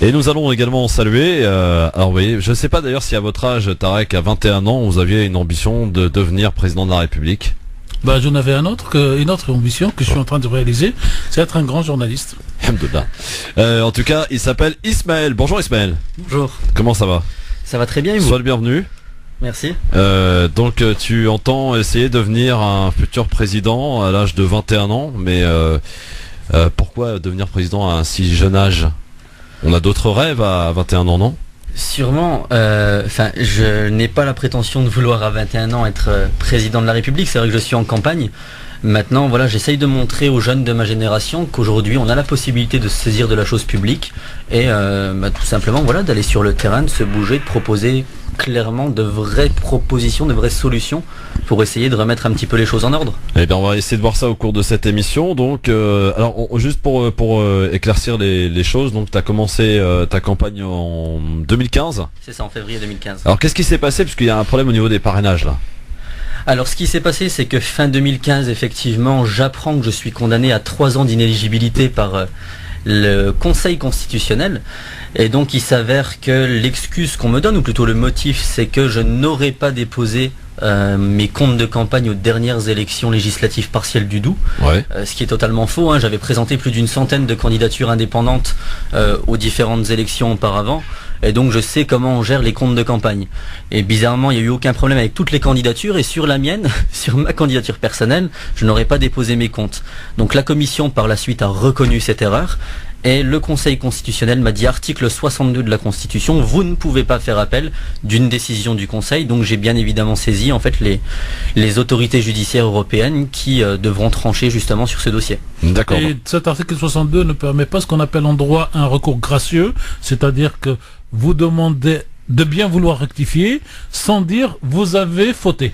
Et nous allons également saluer, alors oui, je ne sais pas d'ailleurs si à votre âge, Tarek, à 21 ans, vous aviez une ambition de devenir président de la République. J'en avais une autre ambition que je suis en train de réaliser, c'est être un grand journaliste. En tout cas, il s'appelle Ismaël. Bonjour Ismaël. Bonjour. Comment ça va? Ça va très bien et vous? Sois le bienvenu. Merci. Donc tu entends essayer de devenir un futur président à l'âge de 21 ans, mais pourquoi devenir président à un si jeune âge? On a d'autres rêves à 21 ans, non? Sûrement. Je n'ai pas la prétention de vouloir à 21 ans être président de la République. C'est vrai que je suis en campagne. Maintenant, voilà, j'essaye de montrer aux jeunes de ma génération qu'aujourd'hui, on a la possibilité de se saisir de la chose publique et tout simplement, voilà, d'aller sur le terrain, de se bouger, de proposer clairement de vraies propositions, de vraies solutions pour essayer de remettre un petit peu les choses en ordre. Eh bien, on va essayer de voir ça au cours de cette émission. Donc, juste pour éclaircir les choses, donc tu as commencé ta campagne en 2015. C'est ça, en février 2015. Alors, qu'est-ce qui s'est passé, puisqu'il y a un problème au niveau des parrainages là? Alors ce qui s'est passé, c'est que fin 2015, effectivement, j'apprends que je suis condamné à 3 ans d'inéligibilité par le Conseil constitutionnel. Et donc il s'avère que l'excuse qu'on me donne, ou plutôt le motif, c'est que je n'aurais pas déposé mes comptes de campagne aux dernières élections législatives partielles du Doubs. Ouais. Ce qui est totalement faux, hein. J'avais présenté plus d'une centaine de candidatures indépendantes aux différentes élections auparavant. Et donc je sais comment on gère les comptes de campagne. Et bizarrement, il n'y a eu aucun problème avec toutes les candidatures. Et sur la mienne, sur ma candidature personnelle, je n'aurais pas déposé mes comptes. Donc la commission par la suite a reconnu cette erreur. Et le Conseil constitutionnel m'a dit, article 62 de la Constitution, vous ne pouvez pas faire appel d'une décision du Conseil. Donc j'ai bien évidemment saisi en fait les autorités judiciaires européennes qui devront trancher justement sur ce dossier. D'accord. Et cet article 62 ne permet pas ce qu'on appelle en droit un recours gracieux, c'est-à-dire que vous demandez de bien vouloir rectifier sans dire vous avez fauté.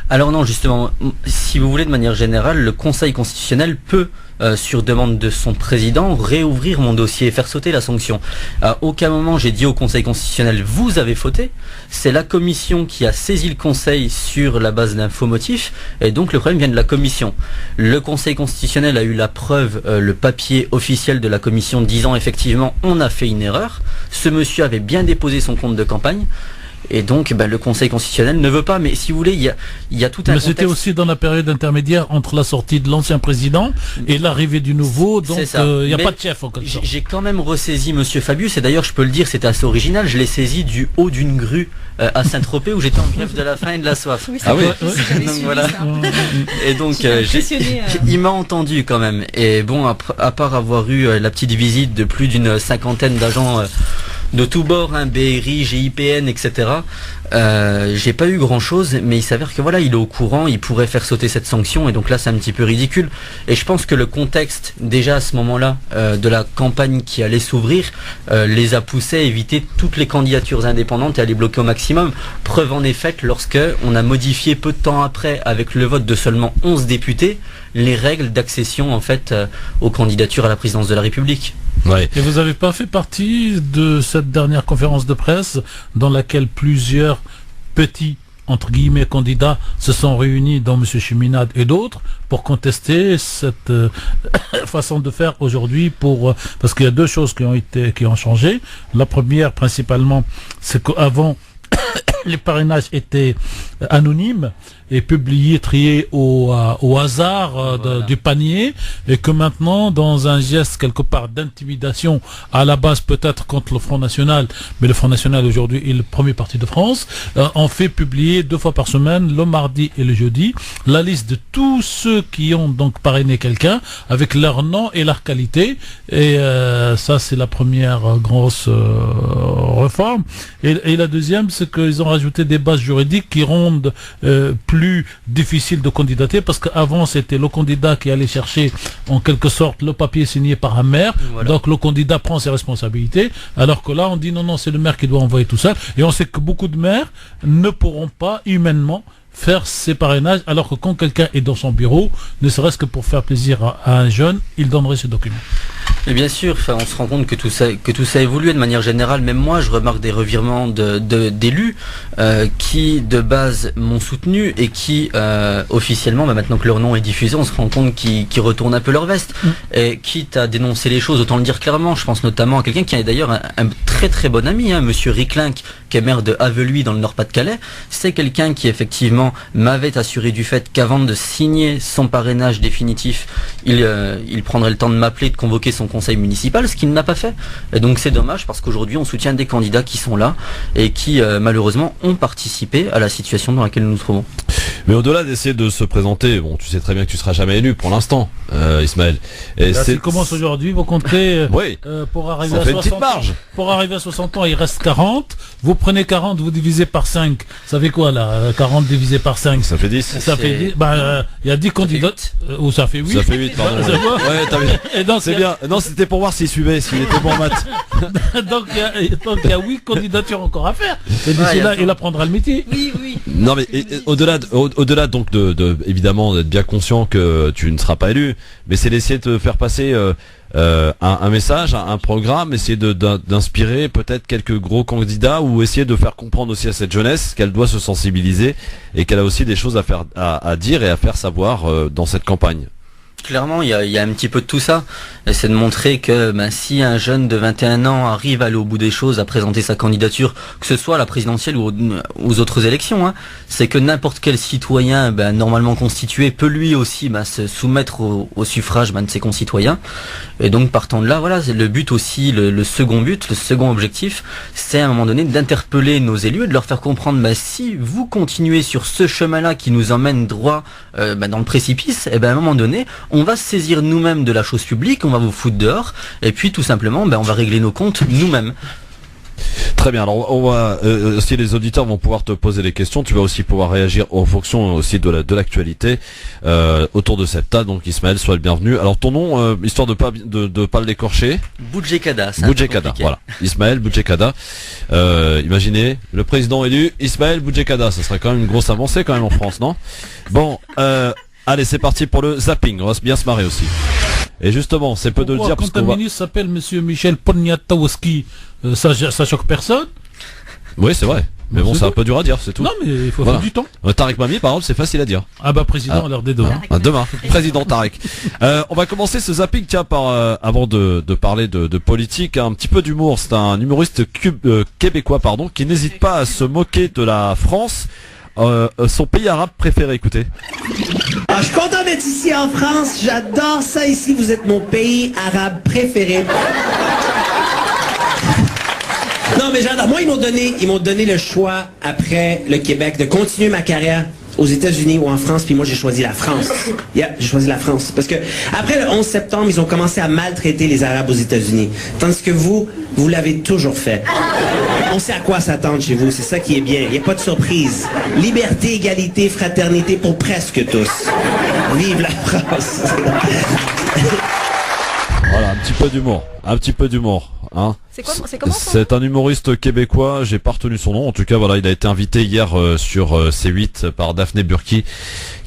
Alors non, justement, si vous voulez, de manière générale, le Conseil constitutionnel peut, sur demande de son président, réouvrir mon dossier et faire sauter la sanction. À aucun moment j'ai dit au Conseil constitutionnel vous avez fauté. C'est la commission qui a saisi le Conseil sur la base d'un faux motif, et donc le problème vient de la commission. Le Conseil constitutionnel a eu la preuve, le papier officiel de la commission disant effectivement on a fait une erreur. Ce monsieur avait bien déposé son compte de campagne. Et donc le Conseil constitutionnel ne veut pas, mais si vous voulez, il y a tout un contexte. Mais c'était aussi dans la période intermédiaire entre la sortie de l'ancien président et l'arrivée du nouveau, donc il n'y a pas de chef en quelque sorte. J'ai quand même ressaisi Monsieur Fabius, et d'ailleurs je peux le dire, c'était assez original, je l'ai saisi du haut d'une grue à Saint-Tropez où j'étais en grève de la faim et de la soif. Ah oui. Donc voilà. Et donc il m'a entendu quand même. Et bon, à part avoir eu la petite visite de plus d'une 50aine d'agents de tous bords, BRI, GIPN, etc. J'ai pas eu grand chose, mais il s'avère que voilà, il est au courant, il pourrait faire sauter cette sanction, et donc là c'est un petit peu ridicule. Et je pense que le contexte, déjà à ce moment-là, de la campagne qui allait s'ouvrir, les a poussés à éviter toutes les candidatures indépendantes et à les bloquer au maximum. Preuve en est faite lorsque on a modifié peu de temps après, avec le vote de seulement 11 députés, les règles d'accession en fait aux candidatures à la présidence de la République. Ouais. Et vous n'avez pas fait partie de cette dernière conférence de presse dans laquelle plusieurs petits, entre guillemets, candidats se sont réunis, dont M. Cheminade et d'autres, pour contester cette façon de faire aujourd'hui, parce qu'il y a deux choses qui ont changé. La première, principalement, c'est qu'avant, les parrainages étaient anonymes et publiés, triés au hasard du panier, et que maintenant, dans un geste quelque part d'intimidation, à la base peut-être contre le Front National, mais le Front National aujourd'hui est le premier parti de France, on fait publier 2 fois par semaine, le mardi et le jeudi, la liste de tous ceux qui ont donc parrainé quelqu'un, avec leur nom et leur qualité, et ça c'est la première grosse réforme. Et la deuxième, c'est qu'ils ont rajouté des bases juridiques qui rendent plus difficile de candidater, parce qu'avant c'était le candidat qui allait chercher en quelque sorte le papier signé par un maire, voilà. Donc le candidat prend ses responsabilités, alors que là on dit non, c'est le maire qui doit envoyer tout ça, et on sait que beaucoup de maires ne pourront pas humainement faire ses parrainages, alors que quand quelqu'un est dans son bureau, ne serait-ce que pour faire plaisir à un jeune, il donnerait ce document. Et bien sûr, on se rend compte que tout ça évolue de manière générale. Même moi, je remarque des revirements d'élus qui, de base, m'ont soutenu et qui, officiellement, maintenant que leur nom est diffusé, on se rend compte qu'ils retournent un peu leur veste. Et quitte à dénoncer les choses, autant le dire clairement. Je pense notamment à quelqu'un qui est d'ailleurs un très très bon ami, Monsieur Ricklink, qui est maire de Haveluy dans le Nord-Pas-de-Calais. C'est quelqu'un qui, effectivement, m'avait assuré du fait qu'avant de signer son parrainage définitif, il prendrait le temps de m'appeler, de convoquer son conseil municipal, ce qu'il n'a pas fait. Et donc c'est dommage parce qu'aujourd'hui on soutient des candidats qui sont là et qui malheureusement ont participé à la situation dans laquelle nous nous trouvons. Mais au-delà d'essayer de se présenter, bon, tu sais très bien que tu seras jamais élu pour l'instant, Ismaël. Et là, s'il commence aujourd'hui, vous comptez oui. Pour arriver à 60 ans. Pour arriver à 60 ans, il reste 40. Vous prenez 40, vous divisez par 5. Ça fait quoi là 40 divisé par 5. Ça fait 10. Ça fait 10. Il y a 10 candidats. Ou ça fait 8. Ça fait 8, pardon. Ouais, t'as vu. Et donc, c'est bien. Non, c'était pour voir s'il suivait, s'il était bon en maths. donc il y a 8 candidatures encore à faire. Et d'ici là, il apprendra le métier. Oui. Non, mais au-delà donc évidemment d'être bien conscient que tu ne seras pas élu, mais c'est d'essayer de te faire passer un message, un programme, essayer d'inspirer peut-être quelques gros candidats ou essayer de faire comprendre aussi à cette jeunesse qu'elle doit se sensibiliser et qu'elle a aussi des choses à dire et à faire savoir dans cette campagne. Clairement, il y a un petit peu de tout ça. Et c'est de montrer que si un jeune de 21 ans arrive à aller au bout des choses, à présenter sa candidature, que ce soit à la présidentielle ou aux autres élections, c'est que n'importe quel citoyen normalement constitué peut lui aussi se soumettre au suffrage de ses concitoyens. Et donc partant de là, voilà, c'est le but aussi, le second but, le second objectif, c'est à un moment donné d'interpeller nos élus et de leur faire comprendre si vous continuez sur ce chemin-là qui nous emmène droit dans le précipice, à un moment donné, on va saisir nous-mêmes de la chose publique, on va vous foutre dehors, et puis tout simplement, on va régler nos comptes nous-mêmes. Très bien, alors on va si les auditeurs vont pouvoir te poser des questions, tu vas aussi pouvoir réagir en fonction aussi de l'actualité autour de cette table. Donc Ismaël, sois le bienvenu. Alors ton nom, histoire de pas le décorcher. Boudjekada, voilà. Ismaël Boudjekada. Imaginez, le président élu, Ismaël Boudjekada, ça serait quand même une grosse avancée quand même en France, non? Bon, allez, c'est parti pour le zapping, on va bien se marrer aussi. Et justement, c'est peu de le dire parce qu'on va... Quand un ministre s'appelle Monsieur Michel Poniatowski, ça choque personne. Oui, c'est vrai. Mais bon, c'est un peu dur à dire, c'est tout. Non, mais il faut faire du temps. Tarek Mami, par exemple, c'est facile à dire. Président à l'heure des demain. Demain, président Tarek. On va commencer ce zapping, avant de parler de politique, un petit peu d'humour. C'est un humoriste québécois, qui n'hésite pas à se moquer de la France. Son pays arabe préféré, écoutez. Je suis content d'être ici en France, j'adore ça ici, vous êtes mon pays arabe préféré. Non mais j'adore, moi ils m'ont donné le choix après le Québec de continuer ma carrière aux États-Unis ou en France, puis moi j'ai choisi la France. J'ai choisi la France. Parce que après le 11 septembre, ils ont commencé à maltraiter les Arabes aux États-Unis. Tandis que vous l'avez toujours fait. On sait à quoi s'attendre chez vous, c'est ça qui est bien. Il n'y a pas de surprise. Liberté, égalité, fraternité pour presque tous. Vive la France. Voilà, un petit peu d'humour. C'est un humoriste québécois, j'ai pas retenu son nom. En tout cas, voilà, il a été invité hier sur C8 par Daphné Burki,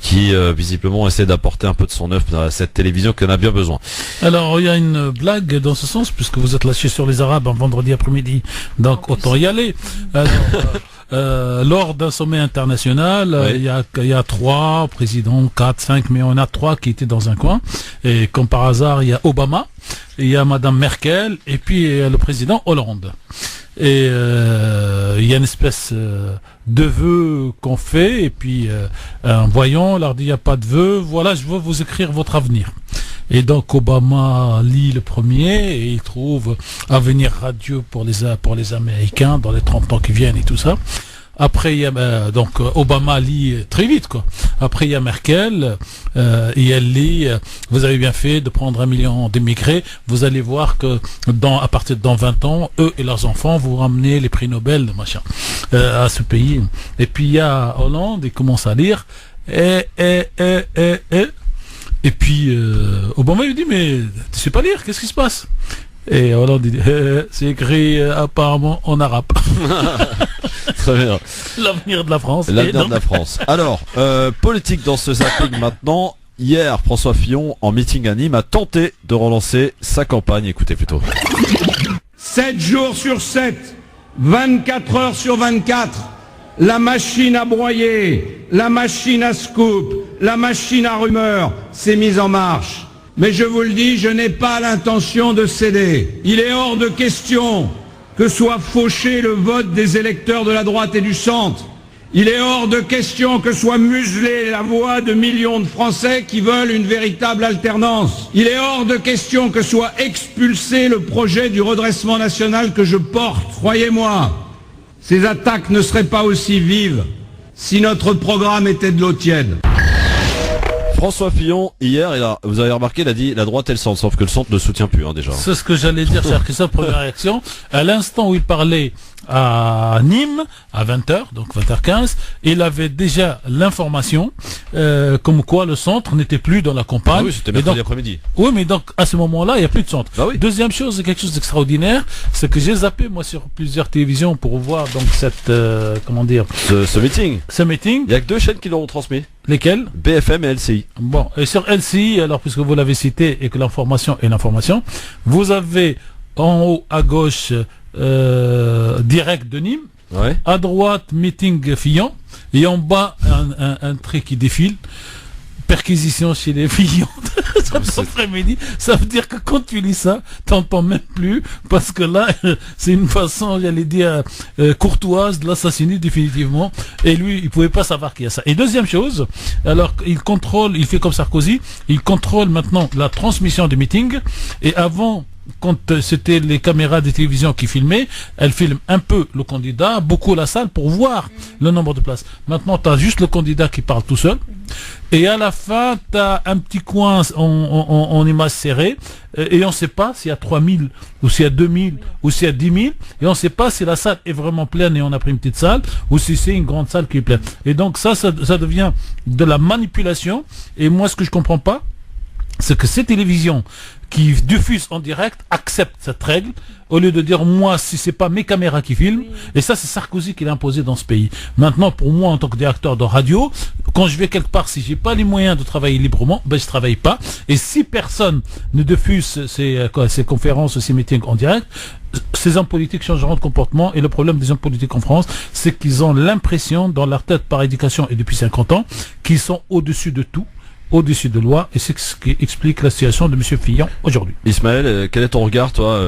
qui visiblement essaie d'apporter un peu de son œuf à cette télévision qui en a bien besoin. Alors, il y a une blague dans ce sens, puisque vous êtes lâché sur les Arabes un vendredi après-midi, donc autant y aller. Alors, lors d'un sommet international, il y a 3 présidents, 4, 5, mais on a 3 qui étaient dans un coin. Et comme par hasard, il y a Obama, il y a Madame Merkel, et puis le président Hollande. Et il y a une espèce de vœu qu'on fait, et puis un voyant leur dit il n'y a pas de vœu, voilà, je veux vous écrire votre avenir. Et donc Obama lit le premier et il trouve avenir radieux pour les Américains dans les 30 ans qui viennent et tout ça. Après, il y a donc Obama lit très vite, quoi. Après, il y a Merkel et elle lit vous avez bien fait de prendre 1 million d'immigrés. Vous allez voir que à partir de dans 20 ans, eux et leurs enfants vous ramenez les prix Nobel, machin, à ce pays. Et puis il y a Hollande, il commence à lire et puis Obama lui dit mais tu sais pas lire, qu'est-ce qui se passe? Et Hollande dit c'est écrit apparemment en arabe. Très bien. L'avenir de la France. L'avenir de la France. Alors, politique dans ce zapping maintenant. Hier, François Fillon, en meeting à Nîmes, a tenté de relancer sa campagne. Écoutez plutôt. 7 jours sur 7, 24 heures sur 24, la machine à broyer, la machine à scoop, la machine à rumeurs s'est mise en marche. Mais je vous le dis, je n'ai pas l'intention de céder. Il est hors de question que soit fauché le vote des électeurs de la droite et du centre. Il est hors de question que soit muselée la voix de millions de Français qui veulent une véritable alternance. Il est hors de question que soit expulsé le projet du redressement national que je porte. Croyez-moi, ces attaques ne seraient pas aussi vives si notre programme était de l'eau tiède. François Fillon, hier, vous avez remarqué, il a dit la droite et le centre, sauf que le centre ne soutient plus déjà. C'est ce que j'allais dire, cher Christophe, première réaction. À l'instant où il parlait à Nîmes, à 20h, donc 20h15, il avait déjà l'information comme quoi le centre n'était plus dans la campagne. Ah oui, c'était mercredi après-midi. Oui, mais donc à ce moment-là, il n'y a plus de centre. Ah oui. Deuxième chose, c'est quelque chose d'extraordinaire, c'est que j'ai zappé moi sur plusieurs télévisions pour voir donc cette ce meeting. Ce meeting. Il y a que 2 chaînes qui l'auront transmis. Lesquelles? BFM et LCI. Bon, et sur LCI, alors puisque vous l'avez cité et que l'information est l'information, vous avez en haut à gauche direct de Nîmes, ouais. À droite meeting Fillon, et en bas un trait qui défile. Perquisition chez les Fillon cet après-midi. Ça veut dire que quand tu lis ça, t'entends même plus, parce que là, c'est une façon, j'allais dire, courtoise de l'assassiner définitivement. Et lui, il pouvait pas savoir qu'il y a ça. Et deuxième chose, alors il fait comme Sarkozy, il contrôle maintenant la transmission des meetings. Et avant, quand c'était les caméras de télévision qui filmaient, elles filment un peu le candidat, beaucoup la salle pour voir le nombre de places. Maintenant, tu as juste le candidat qui parle tout seul. Et à la fin, tu as un petit coin en image serrée. Et on ne sait pas s'il y a 3000 ou s'il y a 2000 ou s'il y a 10 000. Et on ne sait pas si la salle est vraiment pleine et on a pris une petite salle ou si c'est une grande salle qui est pleine. Et donc ça devient de la manipulation. Et moi, ce que je comprends pas, c'est que ces télévisions qui diffusent en direct acceptent cette règle au lieu de dire moi si c'est pas mes caméras qui filment. Et ça c'est Sarkozy qui l'a imposé dans ce pays. Maintenant pour moi en tant que directeur de radio, quand je vais quelque part, si j'ai pas les moyens de travailler librement, ben je travaille pas. Et si personne ne diffuse ces conférences, ces meetings en direct, ces hommes politiques changeront de comportement. Et le problème des hommes politiques en France, c'est qu'ils ont l'impression dans leur tête par éducation et depuis 50 ans qu'ils sont au-dessus de tout, au-dessus de loi, et c'est ce qui explique la situation de M. Fillon aujourd'hui. Ismaël, quel est ton regard, toi,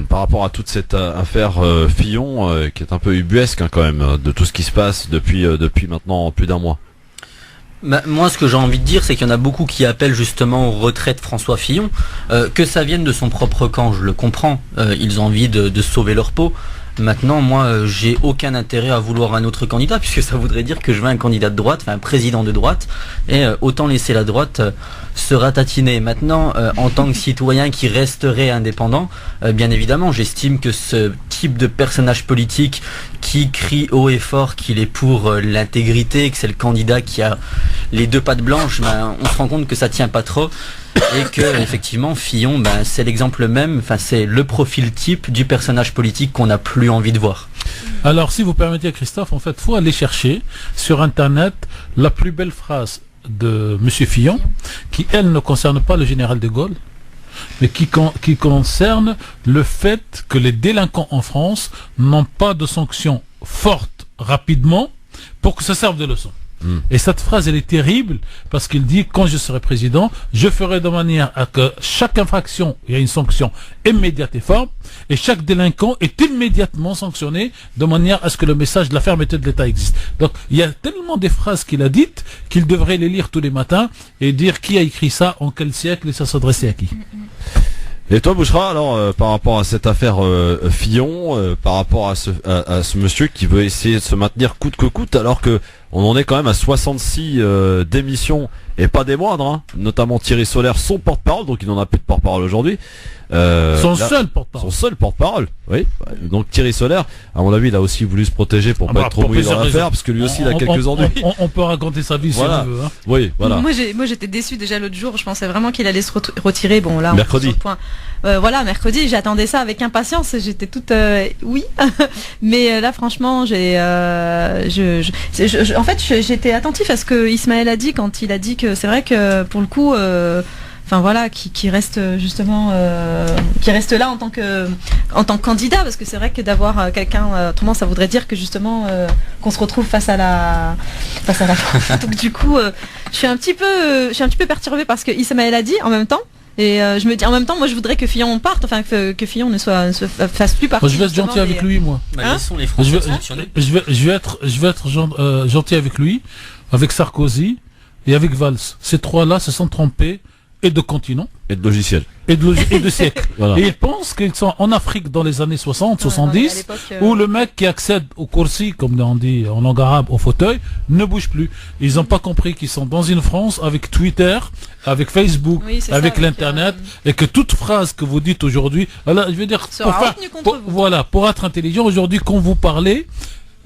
par rapport à toute cette affaire Fillon, qui est un peu ubuesque quand même, de tout ce qui se passe depuis maintenant plus d'un mois? Moi, ce que j'ai envie de dire, c'est qu'il y en a beaucoup qui appellent justement au retrait de François Fillon. Que ça vienne de son propre camp, je le comprends. Ils ont envie de sauver leur peau. Maintenant, moi, j'ai aucun intérêt à vouloir un autre candidat, puisque ça voudrait dire que je veux un candidat de droite, enfin un président de droite, et autant laisser la droite se ratatiner. Maintenant, en tant que citoyen qui resterait indépendant, bien évidemment, j'estime que ce type de personnage politique qui crie haut et fort qu'il est pour l'intégrité, que c'est le candidat qui a les deux pattes blanches, on se rend compte que ça tient pas trop. Et que effectivement Fillon, c'est l'exemple même, enfin c'est le profil type du personnage politique qu'on n'a plus envie de voir. Alors si vous permettez Christophe, en fait faut aller chercher sur internet la plus belle phrase de Monsieur Fillon, qui elle ne concerne pas le général de Gaulle, mais qui concerne le fait que les délinquants en France n'ont pas de sanctions fortes rapidement pour que ça serve de leçon. Et cette phrase, elle est terrible parce qu'il dit, quand je serai président, je ferai de manière à que chaque infraction, il y a une sanction immédiate et forte, et chaque délinquant est immédiatement sanctionné de manière à ce que le message de la fermeté de l'État existe. Donc, il y a tellement des phrases qu'il a dites qu'il devrait les lire tous les matins et dire qui a écrit ça, en quel siècle et ça s'adressait à qui. Et toi, Bouchra, alors, par rapport à cette affaire Fillon, par rapport à ce monsieur qui veut essayer de se maintenir coûte que coûte, alors que on en est quand même à 66 démissions et pas des moindres, hein. Notamment Thierry Solaire, son porte-parole, donc il n'en a plus de porte-parole aujourd'hui. Son seul porte-parole, oui. Donc Thierry Solaire, à mon avis, il a aussi voulu se protéger pour pas être trop mouillé dans l'affaire, parce que lui aussi il a quelques ennuis. On peut raconter sa vie si on veut. Hein. Oui, voilà. Moi j'étais déçu déjà l'autre jour, je pensais vraiment qu'il allait se retirer. Bon là, mercredi. On est sur le point. Mercredi, j'attendais ça avec impatience, j'étais toute oui. Mais là franchement, en fait, j'étais attentif à ce que Ismaël a dit quand il a dit que c'est vrai que pour le coup qui reste justement qui reste là en tant que candidat, parce que c'est vrai que d'avoir quelqu'un autrement ça voudrait dire que justement qu'on se retrouve face à la donc du coup je suis un petit peu perturbée par ce que Ismaël a dit en même temps. Et je me dis en même temps, moi je voudrais que Fillon parte, enfin que Fillon ne se fasse plus partie. Je vais être gentil avec lui, moi. Laissons les Français fonctionner. Je vais être gentil avec lui, avec Sarkozy et avec Valls. Ces trois-là se sont trompés et de continent. Et de logiciel. Et de siècle. Voilà. Et ils pensent qu'ils sont en Afrique dans les années 60, 70, où le mec qui accède au kursi, comme on dit en langue arabe, au fauteuil, ne bouge plus. Ils n'ont pas compris qu'ils sont dans une France avec Twitter, avec Facebook, avec l'Internet, et que toute phrase que vous dites aujourd'hui, alors, je veux dire, pour être intelligent, aujourd'hui, quand vous parlez,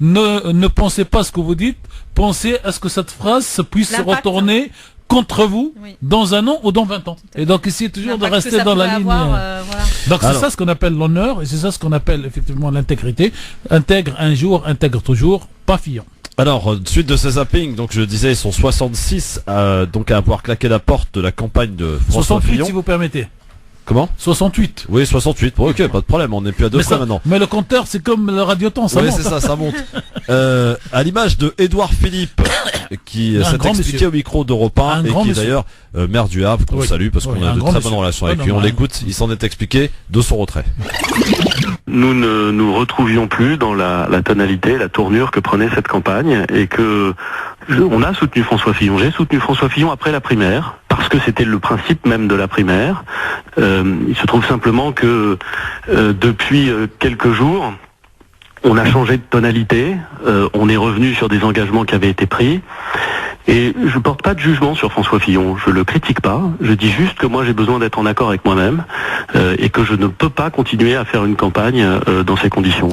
ne pensez pas ce que vous dites, pensez à ce que cette phrase puisse se retourner contre vous dans un an ou dans 20 ans. Et donc essayez toujours de rester dans la ligne. Donc c'est ça ce qu'on appelle l'honneur, et c'est ça ce qu'on appelle effectivement l'intégrité. Intègre un jour, intègre toujours, pas Fillon. Alors, suite de ces zappings, donc je disais, ils sont 66 donc à avoir claqué la porte de la campagne de François 68 Fillon. Si vous permettez. Comment ? 68. Oui, 68. Bon, ok, pas de problème, on n'est plus à 2 fois maintenant. Mais le compteur, c'est comme le radioton, ça monte. Oui, c'est ça monte. À l'image de Édouard Philippe, qui s'est expliqué au micro d'Europe 1, et qui est d'ailleurs maire du Havre, qu'on salue, parce qu'on a de très bonnes relations avec lui. On l'écoute, il s'en est expliqué de son retrait. Nous ne nous retrouvions plus dans la tonalité, la tournure que prenait cette campagne, et que on a soutenu François Fillon. J'ai soutenu François Fillon après la primaire, parce que c'était le principe même de la primaire. Il se trouve simplement que depuis quelques jours, on a changé de tonalité, on est revenu sur des engagements qui avaient été pris, et je porte pas de jugement sur François Fillon, je le critique pas, je dis juste que moi j'ai besoin d'être en accord avec moi-même, et que je ne peux pas continuer à faire une campagne dans ces conditions.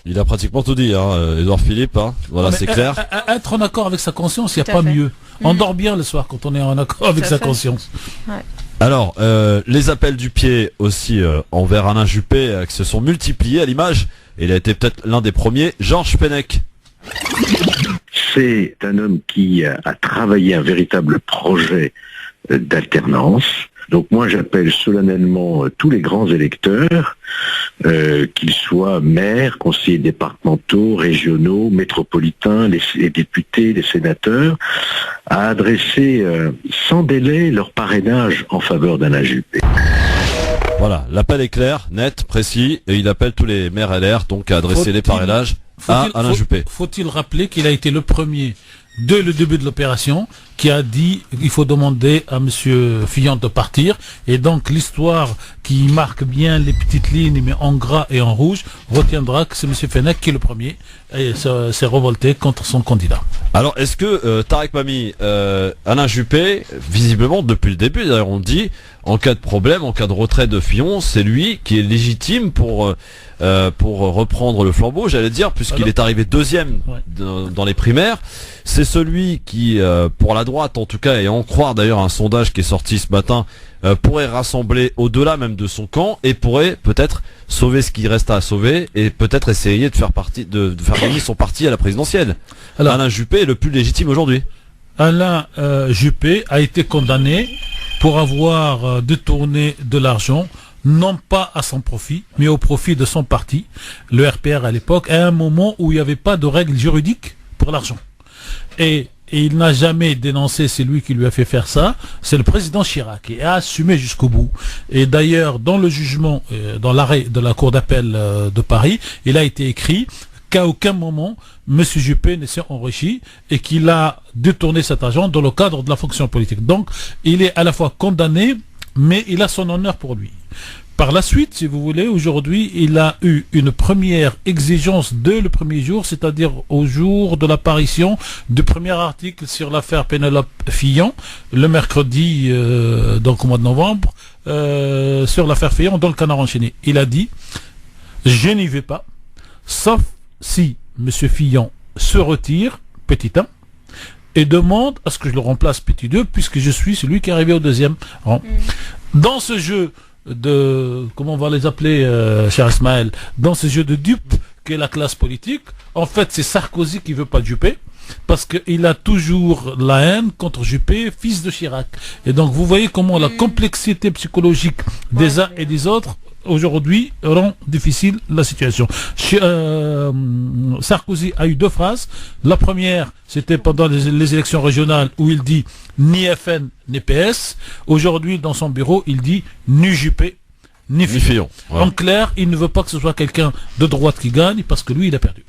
Il a pratiquement tout dit, Édouard Philippe, voilà, c'est clair. Être en accord avec sa conscience, il n'y a pas mieux. On dort bien le soir quand on est en accord avec sa conscience. Ouais. Alors, les appels du pied aussi envers Alain Juppé qui se sont multipliés à l'image, et il a été peut-être l'un des premiers, Georges Fenech. C'est un homme qui a travaillé un véritable projet d'alternance. Donc moi j'appelle solennellement tous les grands électeurs, qu'ils soient maires, conseillers départementaux, régionaux, métropolitains, les députés, les sénateurs, à adresser sans délai leur parrainage en faveur d'Alain Juppé. Voilà, l'appel est clair, net, précis, et il appelle tous les maires LR donc à adresser les parrainages à Alain Juppé. Faut-il rappeler qu'il a été le premier, dès le début de l'opération, qui a dit qu'il faut demander à monsieur Fillon de partir, et donc l'histoire qui marque bien les petites lignes mais en gras et en rouge retiendra que c'est monsieur Fenech qui est le premier et s'est révolté contre son candidat. Alors est-ce que Tarek Mami, Alain Juppé, visiblement depuis le début d'ailleurs on dit, en cas de problème, en cas de retrait de Fillon, c'est lui qui est légitime pour reprendre le flambeau, j'allais dire, puisqu'il est arrivé deuxième dans les primaires. C'est celui qui, pour la droite en tout cas, et en croire d'ailleurs un sondage qui est sorti ce matin, pourrait rassembler au-delà même de son camp et pourrait peut-être sauver ce qui reste à sauver et peut-être essayer de faire gagner son parti à la présidentielle. Alors, Alain Juppé est le plus légitime aujourd'hui. Alain Juppé a été condamné pour avoir détourné de l'argent, non pas à son profit, mais au profit de son parti, le RPR à l'époque, à un moment où il n'y avait pas de règles juridiques pour l'argent. Et il n'a jamais dénoncé, c'est lui qui lui a fait faire ça, c'est le président Chirac, et a assumé jusqu'au bout. Et d'ailleurs, dans le jugement, dans l'arrêt de la Cour d'appel de Paris, il a été écrit qu'à aucun moment, M. Juppé ne s'est enrichi et qu'il a détourné cet argent dans le cadre de la fonction politique. Donc, il est à la fois condamné, mais il a son honneur pour lui. Par la suite, si vous voulez, aujourd'hui, il a eu une première exigence dès le premier jour, c'est-à-dire au jour de l'apparition du premier article sur l'affaire Pénélope Fillon, le mercredi, donc au mois de novembre, sur l'affaire Fillon dans le Canard enchaîné. Il a dit « Je n'y vais pas, sauf si M. Fillon se retire, petit 1, et demande à ce que je le remplace, petit 2, puisque je suis celui qui est arrivé au deuxième rang. » Dans ce jeu de, comment on va les appeler, cher Ismaël, dans ce jeu de dupes qu'est la classe politique, en fait c'est Sarkozy qui veut pas Juppé, parce qu'il a toujours la haine contre Juppé, fils de Chirac. Et donc vous voyez comment la complexité psychologique des uns et des autres aujourd'hui rend difficile la situation. Sarkozy a eu 2 phrases. La première, c'était pendant les élections régionales où il dit ni FN ni PS. Aujourd'hui, dans son bureau, il dit ni Juppé ni Fillon. Ouais. En clair, il ne veut pas que ce soit quelqu'un de droite qui gagne parce que lui, il a perdu.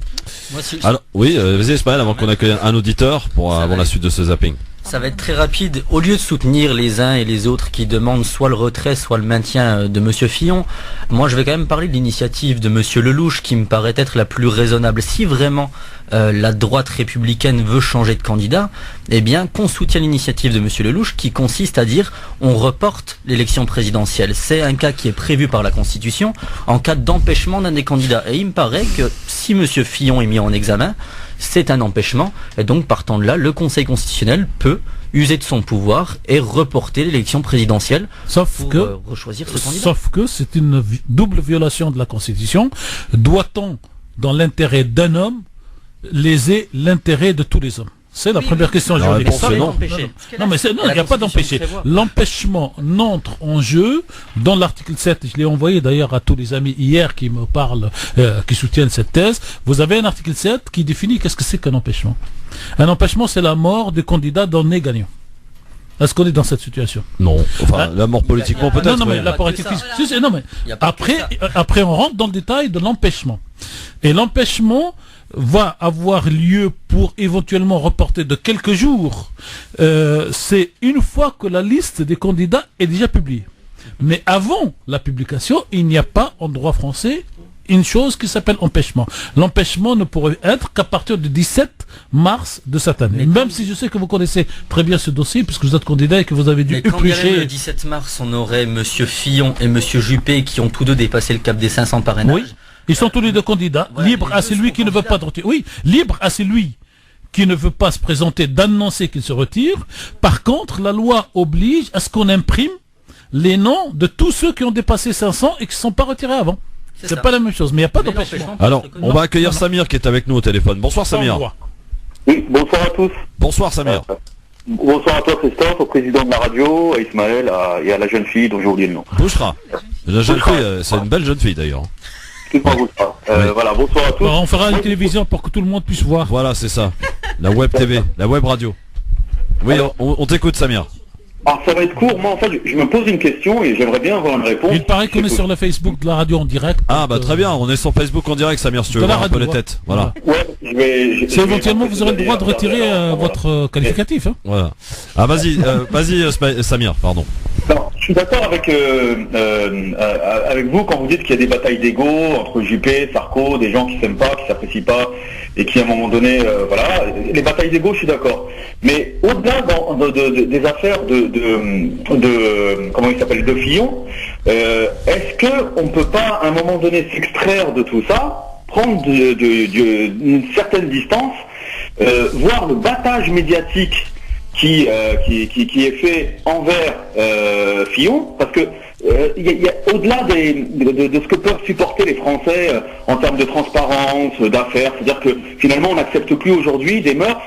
Alors, oui, vas-y Ismaël, avant qu'on accueille un auditeur pour avant la suite de ce zapping. Ça va être très rapide. Au lieu de soutenir les uns et les autres qui demandent soit le retrait, soit le maintien de Monsieur Fillon, moi je vais quand même parler de l'initiative de Monsieur Lelouch qui me paraît être la plus raisonnable. Si vraiment la droite républicaine veut changer de candidat, eh bien qu'on soutienne l'initiative de Monsieur Lelouch qui consiste à dire on reporte l'élection présidentielle. C'est un cas qui est prévu par la Constitution en cas d'empêchement d'un des candidats. Et il me paraît que si Monsieur Fillon est mis en examen, c'est un empêchement, et donc partant de là, le Conseil constitutionnel peut user de son pouvoir et reporter l'élection présidentielle pour rechoisir ce candidat. Sauf que c'est une double violation de la Constitution. Doit-on, dans l'intérêt d'un homme, léser l'intérêt de tous les hommes? C'est la première question juridique. Non, mais il n'y a pas d'empêcher. L'empêchement n'entre en jeu dans l'article 7. Je l'ai envoyé d'ailleurs à tous les amis hier qui me parlent, qui soutiennent cette thèse. Vous avez un article 7 qui définit qu'est-ce que c'est qu'un empêchement. Un empêchement, c'est la mort du candidat d'un est gagnant. Est-ce qu'on est dans cette situation? Non. Enfin, la mort politiquement peut-être. Non, mais la politique. Non, mais après, on rentre dans le détail de l'empêchement. Et l'empêchement va avoir lieu pour éventuellement reporter de quelques jours. C'est une fois que la liste des candidats est déjà publiée. Mais avant la publication, il n'y a pas en droit français une chose qui s'appelle empêchement. L'empêchement ne pourrait être qu'à partir du 17 mars de cette année. Même si je sais que vous connaissez très bien ce dossier, puisque vous êtes candidat et que vous avez dû éplucher. Le 17 mars, on aurait Monsieur Fillon et Monsieur Juppé qui ont tous deux dépassé le cap des 500 parrainages. Oui. Ils sont tous les deux candidats. Libre à celui qui ne veut pas de retirer. Oui, libre à celui qui ne veut pas se présenter d'annoncer qu'il se retire. Par contre, la loi oblige à ce qu'on imprime les noms de tous ceux qui ont dépassé 500 et qui ne sont pas retirés avant. C'est pas la même chose, mais il n'y a pas d'empêchement. Alors, on va accueillir Samir qui est avec nous au téléphone. Bonsoir Samir. Oui, bonsoir à tous. Bonsoir Samir. Bonsoir à toi Christophe, au président de la radio, à Ismaël et à la jeune fille dont j'ai oublié le nom. Bouchra. La jeune fille, c'est une belle jeune fille d'ailleurs. Voilà, bonsoir à tous. On fera une télévision pour que tout le monde puisse voir. Voilà, c'est ça. La web TV, la web radio. Oui, on t'écoute Samir. Alors ça va être court, moi en fait je me pose une question et j'aimerais bien avoir une réponse. Il paraît qu'on est sur le Facebook de la radio en direct. Ah bah très bien, on est sur Facebook en direct Samir, si tu veux voir un peu les têtes. Voilà. Ouais, si éventuellement vous aurez le droit de retirer votre qualificatif. Hein. Voilà. Ah vas-y Samir, pardon. Non, je suis d'accord avec vous quand vous dites qu'il y a des batailles d'ego entre Juppé, Sarko, des gens qui s'aiment pas, qui s'apprécient pas et qui à un moment donné, voilà, les batailles d'ego, je suis d'accord. Mais au-delà des affaires comment il s'appelle, de Fillon, est-ce que on peut pas à un moment donné s'extraire de tout ça, prendre une certaine distance, voir le battage médiatique qui est fait envers Fillon, parce que il y a au-delà de ce que peuvent supporter les Français en termes de transparence, d'affaires, c'est-à-dire que finalement on n'accepte plus aujourd'hui des mœurs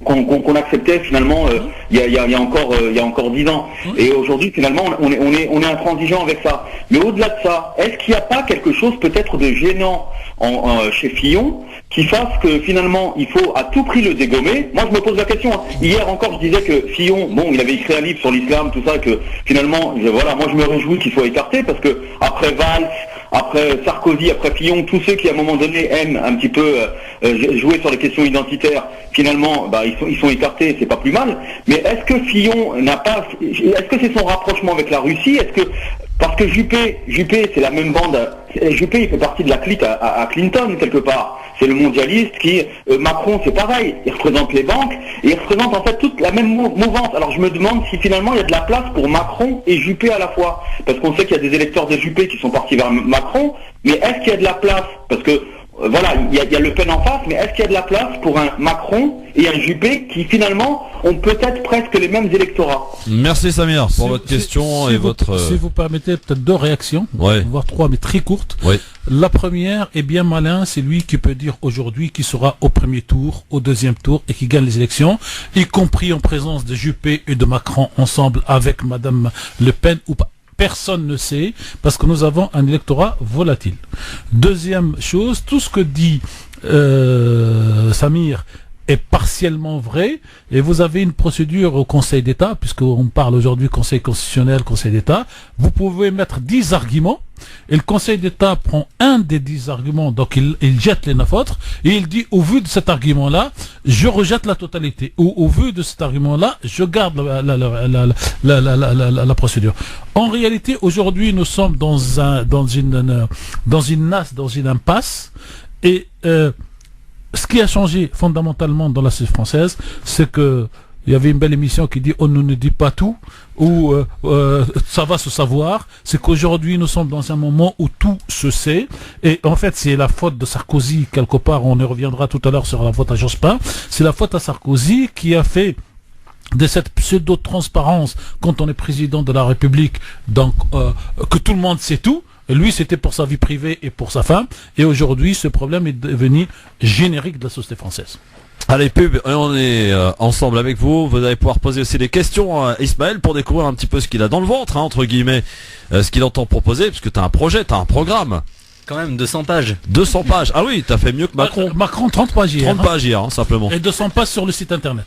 qu'on acceptait finalement il y a encore 10 ans. Et aujourd'hui finalement on est intransigeant avec ça. Mais au-delà de ça, est-ce qu'il n'y a pas quelque chose peut-être de gênant chez Fillon qui fasse que finalement il faut à tout prix le dégommer? Moi je me pose la question. Hier encore je disais que Fillon, bon, il avait écrit un livre sur l'islam, tout ça, que finalement voilà, moi je me réjouis qu'il soit écarté parce que après Valls, après Sarkozy, après Fillon, tous ceux qui à un moment donné aiment un petit peu jouer sur les questions identitaires, finalement, ils sont écartés, c'est pas plus mal. Mais est-ce que Fillon est-ce que c'est son rapprochement avec la Russie? Parce que Juppé, c'est la même bande. Juppé, il fait partie de la clique à Clinton, quelque part. C'est le mondialiste Macron, c'est pareil. Il représente les banques et il représente en fait toute la même mouvance. Alors je me demande si finalement il y a de la place pour Macron et Juppé à la fois. Parce qu'on sait qu'il y a des électeurs de Juppé qui sont partis vers Macron. Mais est-ce qu'il y a de la place? Parce que voilà, il y a Le Pen en face, mais est-ce qu'il y a de la place pour un Macron et un Juppé qui finalement ont peut-être presque les mêmes électorats? Merci Samir pour votre question et votre... Si vous permettez peut-être 2 réactions, ouais, voire 3, mais très courtes. Ouais. La première est bien malin, c'est lui qui peut dire aujourd'hui qui sera au premier tour, au deuxième tour et qui gagne les élections, y compris en présence de Juppé et de Macron ensemble avec Madame Le Pen ou pas. Personne ne sait, parce que nous avons un électorat volatile. Deuxième chose, tout ce que dit Samir est partiellement vrai, et vous avez une procédure au Conseil d'État, puisqu'on parle aujourd'hui Conseil constitutionnel, Conseil d'État, vous pouvez mettre 10 arguments, et le Conseil d'État prend un des 10 arguments, donc il jette les 9 autres, et il dit, au vu de cet argument-là, je rejette la totalité, ou au vu de cet argument-là, je garde la procédure. En réalité, aujourd'hui, nous sommes dans une impasse, et ce qui a changé fondamentalement dans la société française, c'est que il y avait une belle émission qui dit on ne dit pas tout ou ça va se savoir. C'est qu'aujourd'hui nous sommes dans un moment où tout se sait, et en fait c'est la faute de Sarkozy quelque part. On y reviendra tout à l'heure sur la faute à Jospin. C'est la faute à Sarkozy qui a fait de cette pseudo-transparence quand on est président de la République, donc que tout le monde sait tout. Et lui, c'était pour sa vie privée et pour sa femme. Et aujourd'hui, ce problème est devenu générique de la société française. Allez, pub, on est ensemble avec vous. Vous allez pouvoir poser aussi des questions à Ismaël pour découvrir un petit peu ce qu'il a dans le ventre, entre guillemets, ce qu'il entend proposer, parce que tu as un projet, tu as un programme. Quand même, 200 pages. 200 pages. Ah oui, t'as fait mieux que Macron. Macron, 30 pages hier. 30 pages hier, simplement. Et 200 pages sur le site internet.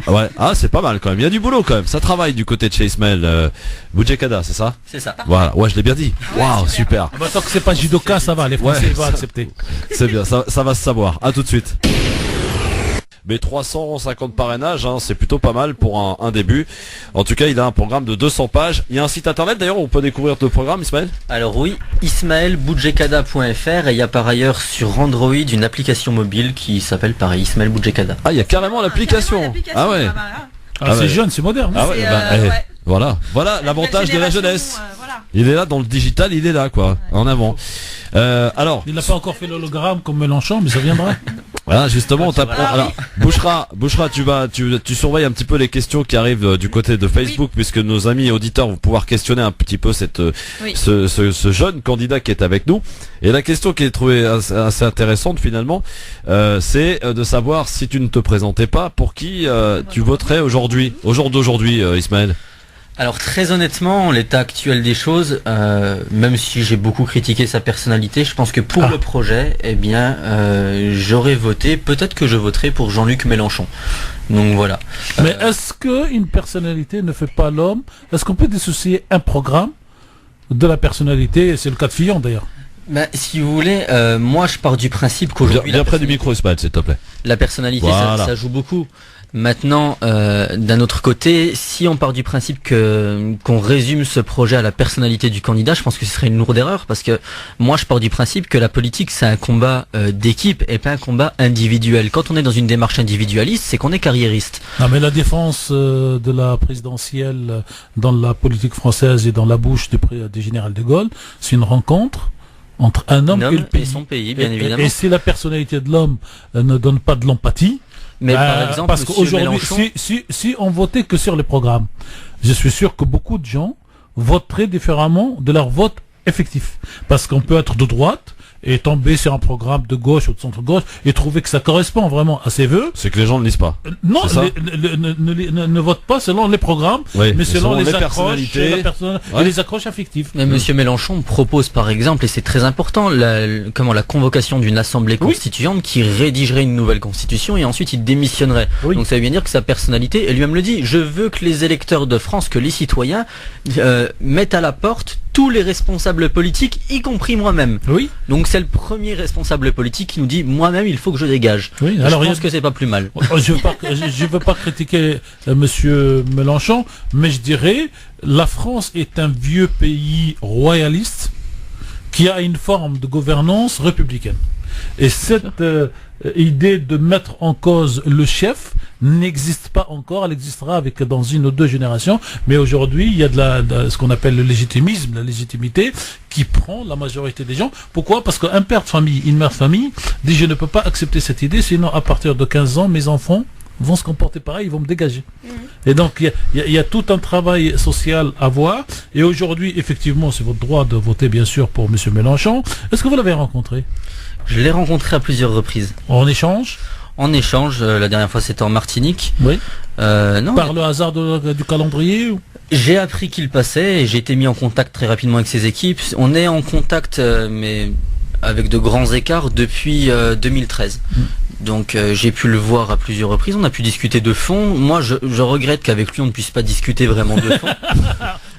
Ouais. Ah, c'est pas mal quand même. Il y a du boulot quand même. Ça travaille du côté de chez Ismaël. Boudjekada, c'est ça? C'est ça. Voilà. Ouais, je l'ai bien dit. Waouh, super. Bah, tant que c'est pas judoka, ça va. Les Français vont accepter. C'est bien. Ça va se savoir. À tout de suite. Mais 350 parrainages, hein, c'est plutôt pas mal pour un début. En tout cas, il a un programme de 200 pages. Il y a un site internet d'ailleurs où on peut découvrir le programme, Ismaël? Alors oui, ismaelboudjekada.fr, et il y a par ailleurs sur Android une application mobile qui s'appelle pareil, Ismaël Boudjekada. Ah, il y a carrément l'application. Ah ouais. C'est jeune, c'est moderne. Ah ouais, ouais. Voilà l'avantage de la jeunesse. Voilà. Il est là dans le digital, il est là quoi, en avant. Alors, il n'a pas encore fait l'hologramme comme Mélenchon, mais ça viendra. Voilà, justement, on t'apprend. Alors, Bouchra, tu surveilles un petit peu les questions qui arrivent du côté de Facebook, puisque nos amis auditeurs vont pouvoir questionner un petit peu ce jeune candidat qui est avec nous. Et la question qui est trouvée assez intéressante finalement, c'est de savoir, si tu ne te présentais pas, pour qui tu voterais aujourd'hui, au jour d'aujourd'hui, Ismaël? Alors très honnêtement, en l'état actuel des choses, même si j'ai beaucoup critiqué sa personnalité, je pense que pour le projet, eh bien, j'aurais voté, peut-être que je voterai pour Jean-Luc Mélenchon. Donc voilà. Mais est-ce qu'une personnalité ne fait pas l'homme? Est-ce qu'on peut dissocier un programme de la personnalité? C'est le cas de Fillon d'ailleurs. Bah, si vous voulez, moi je pars du principe qu'aujourd'hui... Bien près du micro, Ismaël, s'il te plaît. La personnalité, voilà. ça joue beaucoup. Maintenant, d'un autre côté, si on part du principe qu'on résume ce projet à la personnalité du candidat, je pense que ce serait une lourde erreur, parce que moi je pars du principe que la politique c'est un combat d'équipe et pas un combat individuel. Quand on est dans une démarche individualiste, c'est qu'on est carriériste. Non, mais la défense de la présidentielle dans la politique française et dans la bouche du général de Gaulle, c'est une rencontre entre un homme et son pays, bien évidemment. Et si la personnalité de l'homme ne donne pas de l'empathie, mais par exemple, parce qu'aujourd'hui, si on votait que sur les programmes, je suis sûr que beaucoup de gens voteraient différemment de leur vote effectif. Parce qu'on peut être de droite et tomber sur un programme de gauche ou de centre-gauche et trouver que ça correspond vraiment à ses vœux. C'est que les gens ne lisent pas. Non, ne votent pas selon les programmes, mais selon les accroches et les accroches affectives. Mais Monsieur Mélenchon propose par exemple, et c'est très important, la convocation d'une assemblée constituante qui rédigerait une nouvelle constitution et ensuite il démissionnerait. Oui. Donc ça veut bien dire que sa personnalité, et lui-même le dit, je veux que les électeurs de France, que les citoyens mettent à la porte tous les responsables politiques, y compris moi-même. Oui. Donc c'est le premier responsable politique qui nous dit moi-même il faut que je dégage. Oui. Alors je pense que c'est pas plus mal. Je veux pas critiquer Monsieur Mélenchon, mais je dirais la France est un vieux pays royaliste qui a une forme de gouvernance républicaine. Et cette idée de mettre en cause le chef n'existe pas encore, elle existera dans une ou deux générations, mais aujourd'hui il y a de ce qu'on appelle le légitimisme, la légitimité qui prend la majorité des gens. Pourquoi ? Parce qu'un père de famille, une mère de famille dit je ne peux pas accepter cette idée, sinon à partir de 15 ans mes enfants vont se comporter pareil, ils vont me dégager. Et donc il y a tout un travail social à voir, et aujourd'hui effectivement c'est votre droit de voter bien sûr pour M. Mélenchon. Est-ce que vous l'avez rencontré ? Je l'ai rencontré à plusieurs reprises. En échange ? En échange, la dernière fois c'était en Martinique. Oui. Non. Par le hasard du calendrier ou... J'ai appris qu'il passait et j'ai été mis en contact très rapidement avec ses équipes. On est en contact, mais avec de grands écarts depuis 2013. Donc j'ai pu le voir à plusieurs reprises, on a pu discuter de fond. Moi je regrette qu'avec lui on ne puisse pas discuter vraiment de fond.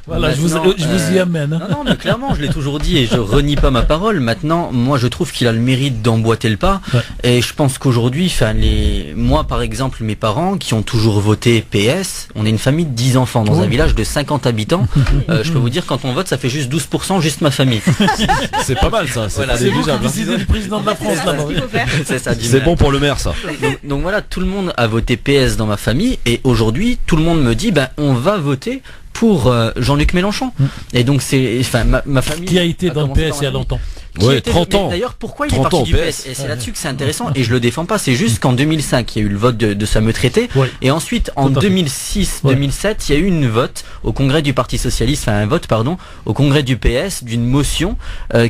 Voilà, maintenant, je vous y amène. Non, mais clairement, je l'ai toujours dit et je renie pas ma parole. Maintenant, moi, je trouve qu'il a le mérite d'emboîter le pas. Ouais. Et je pense qu'aujourd'hui, moi, par exemple, mes parents qui ont toujours voté PS, on est une famille de 10 enfants dans un village de 50 habitants. Je peux vous dire, quand on vote, ça fait juste 12%, juste ma famille. C'est pas mal, ça. C'est le président de la France, là-bas. C'est bon pour le maire, ça. Donc voilà, tout le monde a voté PS dans ma famille et aujourd'hui, tout le monde me dit, on va voter pour Jean-Luc Mélenchon. Et donc c'est ma famille qui a été dans le PS il y a longtemps. Ouais, 30 ans. D'ailleurs, pourquoi il est parti du PS ? Et c'est là-dessus que c'est intéressant, et je le défends pas, c'est juste qu'en 2005, il y a eu le vote de ce fameux traité, et ensuite, en 2006-2007, il y a eu un vote au congrès du Parti Socialiste, au congrès du PS, d'une motion,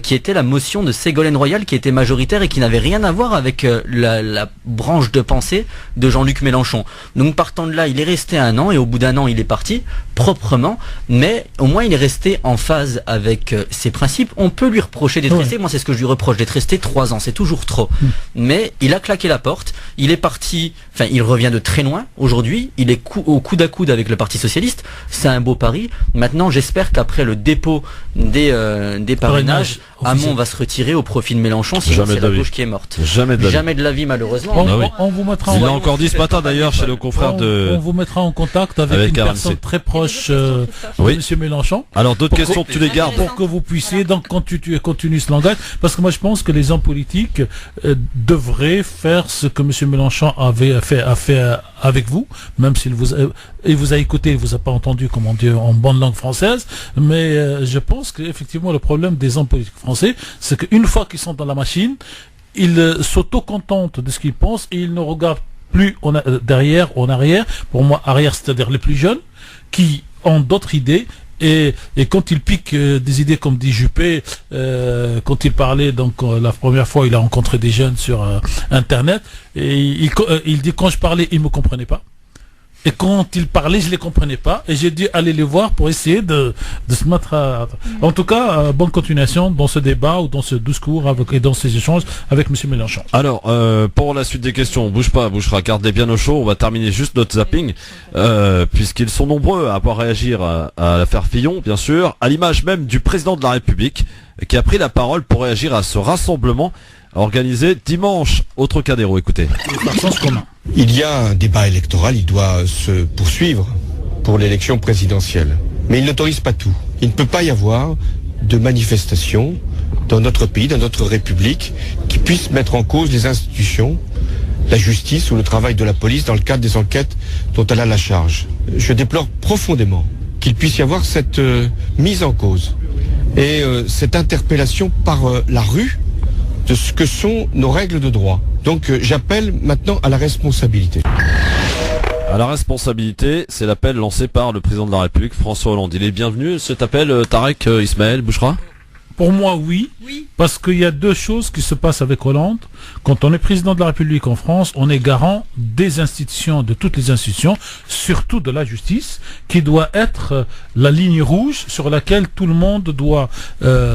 qui était la motion de Ségolène Royal, qui était majoritaire et qui n'avait rien à voir avec la branche de pensée de Jean-Luc Mélenchon. Donc, partant de là, il est resté 1 an, et au bout d'1 an, il est parti, proprement, mais au moins, il est resté en phase avec ses principes. On peut lui reprocher d'être resté. Moi, c'est ce que je lui reproche, d'être resté 3 ans. C'est toujours trop. Mais il a claqué la porte. Il est parti. Il revient de très loin. Aujourd'hui, il est au coude à coude avec le Parti Socialiste. C'est un beau pari. Maintenant, j'espère qu'après le dépôt des parrainages, Hamon va se retirer au profit de Mélenchon. Sinon, c'est la gauche qui est morte. Jamais de la vie, malheureusement. On vous mettra. Il l'a encore dit ce matin d'ailleurs chez le confrère de. On vous mettra en contact avec une personne très proche de M. Mélenchon. Alors d'autres questions, tu les gardes pour que vous puissiez donc continuer ce langage, parce que moi je pense que les hommes politiques devraient faire ce que M. Mélenchon a fait avec vous, même s'il vous a écouté, il vous a pas entendu, comme on dit en bonne langue française, mais je pense qu'effectivement le problème des hommes politiques français, c'est qu'une fois qu'ils sont dans la machine, ils s'auto-contentent de ce qu'ils pensent et ils ne regardent plus derrière, en arrière. Pour moi, arrière, c'est-à-dire les plus jeunes, qui ont d'autres idées. Et quand il pique des idées, comme dit Juppé, quand il parlait, donc la première fois, il a rencontré des jeunes sur Internet, et il dit quand je parlais, ils me comprenaient pas. Et quand il parlait, je les comprenais pas. Et j'ai dû aller les voir pour essayer de se mettre à... En tout cas, bonne continuation dans ce débat ou dans ce discours et dans ces échanges avec M. Mélenchon. Alors, pour la suite des questions, bouge pas, bougera, gardez bien au chaud. On va terminer juste notre zapping, puisqu'ils sont nombreux à avoir réagi à l'affaire Fillon, bien sûr, à l'image même du président de la République, qui a pris la parole pour réagir à ce rassemblement organisé dimanche au Trocadéro. Écoutez. Il y a un débat électoral, il doit se poursuivre pour l'élection présidentielle. Mais il n'autorise pas tout. Il ne peut pas y avoir de manifestations dans notre pays, dans notre République, qui puissent mettre en cause les institutions, la justice ou le travail de la police dans le cadre des enquêtes dont elle a la charge. Je déplore profondément qu'il puisse y avoir cette mise en cause et cette interpellation par la rue de ce que sont nos règles de droit. Donc j'appelle maintenant à la responsabilité. À la responsabilité, c'est l'appel lancé par le président de la République, François Hollande. Il est bienvenu, cet appel, Tarek Ismaël Bouchra ? Pour moi, oui. Parce qu'il y a deux choses qui se passent avec Hollande. Quand on est président de la République en France, on est garant des institutions, de toutes les institutions, surtout de la justice, qui doit être la ligne rouge sur laquelle tout le monde doit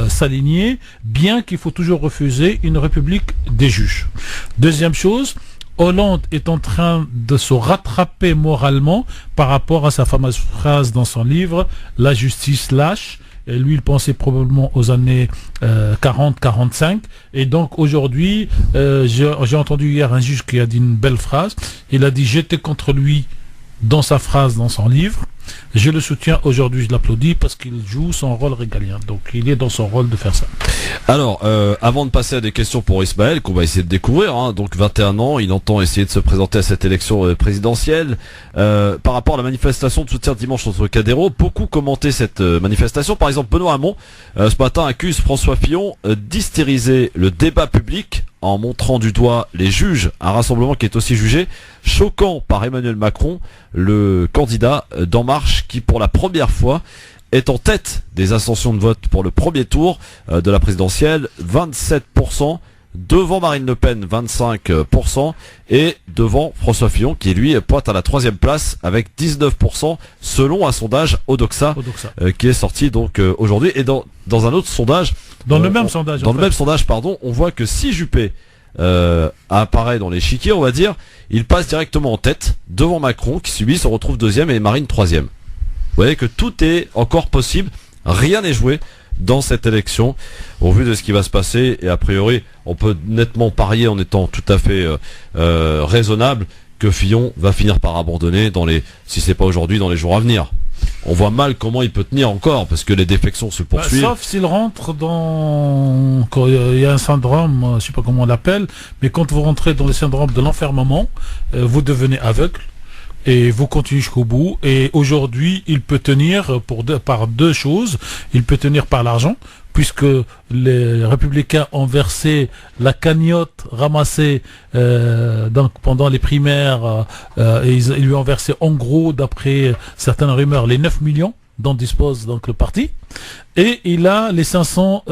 s'aligner, bien qu'il faut toujours refuser une République des juges. Deuxième chose, Hollande est en train de se rattraper moralement par rapport à sa fameuse phrase dans son livre « La justice lâche ». Et lui, il pensait probablement aux années 40-45. Et donc aujourd'hui, j'ai entendu hier un juge qui a dit une belle phrase. Il a dit: j'étais contre lui dans sa phrase, dans son livre. Je le soutiens aujourd'hui, je l'applaudis parce qu'il joue son rôle régalien. Donc il est dans son rôle de faire ça. Alors, avant de passer à des questions pour Ismaël, qu'on va essayer de découvrir, hein, donc 21 ans, il entend essayer de se présenter à cette élection présidentielle. Par rapport à la manifestation de soutien dimanche contre Cadéro, beaucoup commentaient cette manifestation. Par exemple, Benoît Hamon, ce matin, accuse François Fillon d'hystériser le débat public en montrant du doigt les juges, un rassemblement qui est aussi jugé choquant par Emmanuel Macron, le candidat d'En Marche, qui pour la première fois est en tête des ascensions de vote pour le premier tour de la présidentielle, 27%, devant Marine Le Pen 25% et devant François Fillon qui lui pointe à la 3e place avec 19% selon un sondage Odoxa. Qui est sorti donc aujourd'hui. Et dans un autre sondage, le même sondage, on voit que si Juppé apparaît dans l'échiquier, on va dire, il passe directement en tête devant Macron qui subit, se retrouve 2e et Marine 3e. Vous voyez que tout est encore possible, rien n'est joué dans cette élection au vu de ce qui va se passer, et a priori on peut nettement parier en étant tout à fait raisonnable que Fillon va finir par abandonner si c'est pas aujourd'hui, dans les jours à venir. On voit mal comment il peut tenir encore parce que les défections se poursuivent. Sauf s'il rentre quand il y a un syndrome, je sais pas comment on l'appelle, mais quand vous rentrez dans le syndrome de l'enfermement, vous devenez aveugle. Et vous continuez jusqu'au bout. Et aujourd'hui, il peut tenir par deux choses. Il peut tenir par l'argent, puisque les Républicains ont versé la cagnotte ramassée donc pendant les primaires. Et ils lui ont versé en gros, d'après certaines rumeurs, les 9 millions dont dispose donc le parti. Et il a les 500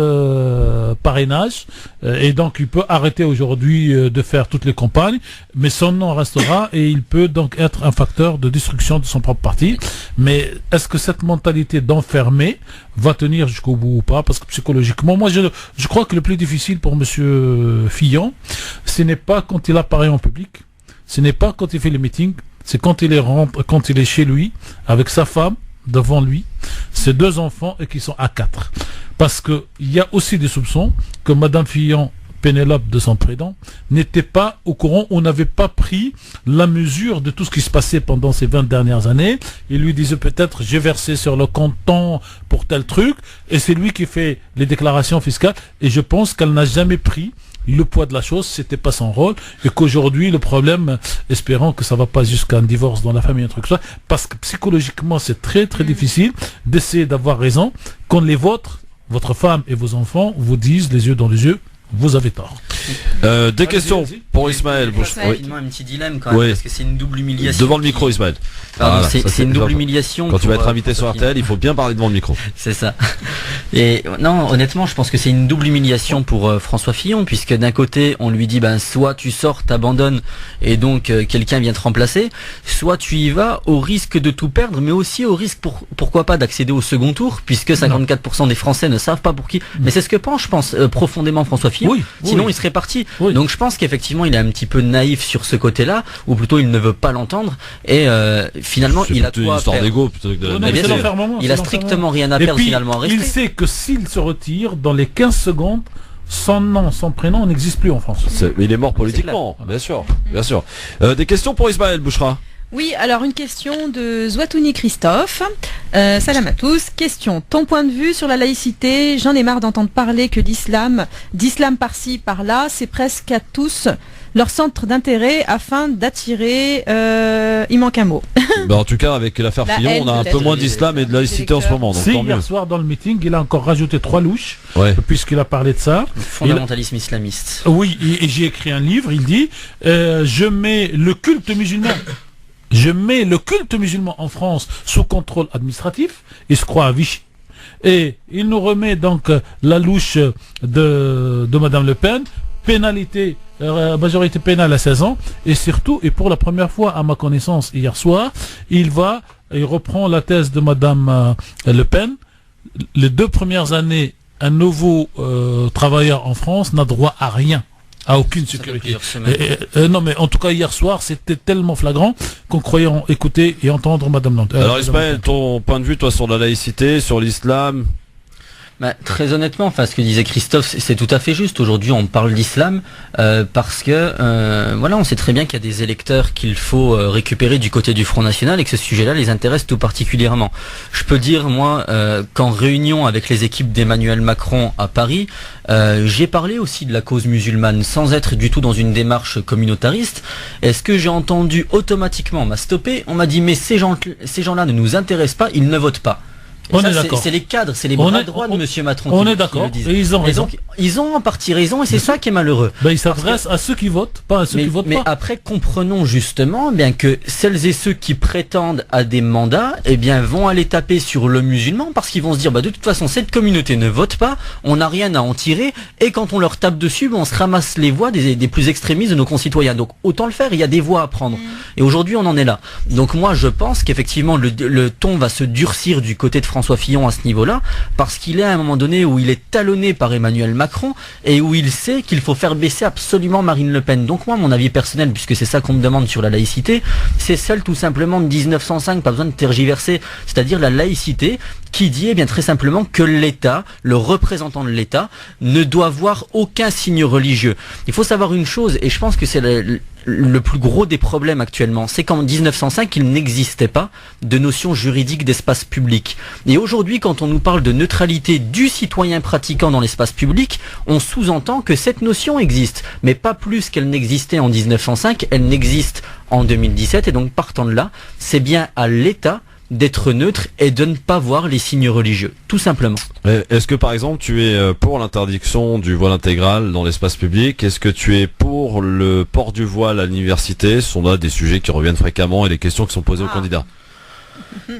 parrainages. Et donc il peut arrêter aujourd'hui de faire toutes les campagnes, mais son nom restera et il peut donc être un facteur de destruction de son propre parti. Mais est-ce que cette mentalité d'enfermer va tenir jusqu'au bout ou pas? Parce que psychologiquement, moi je crois que le plus difficile pour monsieur Fillon, ce n'est pas quand il apparaît en public, ce n'est pas quand il fait les meetings, c'est quand il est chez lui avec sa femme devant lui, ses 2 enfants et qui sont à 4. Parce que il y a aussi des soupçons que Madame Fillon, Pénélope de son prénom, n'était pas au courant, on n'avait pas pris la mesure de tout ce qui se passait pendant ces 20 dernières années. Il lui disait peut-être: j'ai versé sur le compte tant pour tel truc, et c'est lui qui fait les déclarations fiscales, et je pense qu'elle n'a jamais pris le poids de la chose, c'était pas son rôle, et qu'aujourd'hui le problème, espérons que ça va pas jusqu'à un divorce dans la famille, un truc ça, parce que psychologiquement c'est très très difficile d'essayer d'avoir raison quand votre femme et vos enfants vous disent les yeux dans les yeux: vous avez tort. Des questions pour Ismaël. Rapidement, un petit dilemme quand même, parce que c'est une double humiliation. Devant le micro, Ismaël. Pardon, c'est une double humiliation. Quand tu vas être invité sur RTL, il faut bien parler devant le micro. C'est ça. Et non, honnêtement, je pense que c'est une double humiliation pour François Fillon, puisque d'un côté, on lui dit soit tu sors, t'abandonnes, et donc quelqu'un vient te remplacer, soit tu y vas au risque de tout perdre, mais aussi au risque, pourquoi pas, d'accéder au second tour, puisque 54% des Français ne savent pas pour qui. Mais c'est ce que pense, je pense, profondément François Fillon. Sinon, il serait parti. Donc je pense qu'effectivement, il est un petit peu naïf sur ce côté-là, ou plutôt il ne veut pas l'entendre, et finalement, il a quoi à perdre. Il a strictement rien à perdre finalement à rester. Il sait que s'il se retire, dans les 15 secondes, son nom, son prénom n'existe plus en France. Il est mort politiquement, bien sûr. Des questions pour Ismaël Bouchra? Oui, alors une question de Zouatouni Christophe. Salam à tous. Question: ton point de vue sur la laïcité? J'en ai marre d'entendre parler que d'islam par-ci, par-là, c'est presque à tous leur centre d'intérêt afin d'attirer... il manque un mot. En tout cas, avec l'affaire Fillon, on a un peu moins d'islam et de laïcité en ce moment. Donc hier soir, dans le meeting, il a encore rajouté 3 louches, puisqu'il a parlé de ça. Le fondamentalisme islamiste. Oui, et j'ai écrit un livre, il dit je mets le culte musulman en France sous contrôle administratif. Il se croit à Vichy. Et il nous remet donc la louche de Madame Le Pen, majorité pénale à 16 ans, et surtout, et pour la première fois à ma connaissance hier soir, il reprend la thèse de Madame Le Pen. Les 2 premières années, un nouveau travailleur en France n'a droit à rien, à aucune sécurité. Non, mais en tout cas hier soir, c'était tellement flagrant qu'on croyait écouter et entendre Madame Lanter. Alors Ismaël, ton point de vue, toi, sur la laïcité, sur l'islam? Très honnêtement, enfin, ce que disait Christophe, c'est tout à fait juste. Aujourd'hui, on parle d'islam parce que voilà, on sait très bien qu'il y a des électeurs qu'il faut récupérer du côté du Front National et que ce sujet-là les intéresse tout particulièrement. Je peux dire, moi, qu'en réunion avec les équipes d'Emmanuel Macron à Paris, j'ai parlé aussi de la cause musulmane sans être du tout dans une démarche communautariste. Est-ce que j'ai entendu automatiquement, on m'a stoppé, on m'a dit mais ces gens-là ne nous intéressent pas, ils ne votent pas. On est d'accord. C'est les cadres, c'est les bras droits de Monsieur Macron. On est d'accord. Et ils ont raison. Donc, ils ont en partie raison et c'est ça qui est malheureux. Ils s'adressent à ceux qui votent, pas à ceux qui votent pas. Mais après, comprenons justement bien que celles et ceux qui prétendent à des mandats, vont aller taper sur le musulman parce qu'ils vont se dire, de toute façon, cette communauté ne vote pas, on n'a rien à en tirer et quand on leur tape dessus, on se ramasse les voix des plus extrémistes de nos concitoyens. Donc, autant le faire. Il y a des voix à prendre. Et aujourd'hui, on en est là. Donc, moi, je pense qu'effectivement, le ton va se durcir du côté de François Fillon à ce niveau-là, parce qu'il est à un moment donné où il est talonné par Emmanuel Macron et où il sait qu'il faut faire baisser absolument Marine Le Pen. Donc moi, mon avis personnel, puisque c'est ça qu'on me demande sur la laïcité, c'est celle tout simplement de 1905, pas besoin de tergiverser, c'est-à-dire la laïcité qui dit très simplement que l'État, le représentant de l'État, ne doit voir aucun signe religieux. Il faut savoir une chose, et je pense que c'est le plus gros des problèmes actuellement, c'est qu'en 1905, il n'existait pas de notion juridique d'espace public. Et aujourd'hui, quand on nous parle de neutralité du citoyen pratiquant dans l'espace public, on sous-entend que cette notion existe, mais pas plus qu'elle n'existait en 1905, elle n'existe en 2017, et donc partant de là, c'est bien à l'État d'être neutre et de ne pas voir les signes religieux, tout simplement. Est-ce que par exemple tu es pour l'interdiction du voile intégral dans l'espace public? Est-ce que tu es pour le port du voile à l'université? Ce sont là des sujets qui reviennent fréquemment et les questions qui sont posées aux candidats.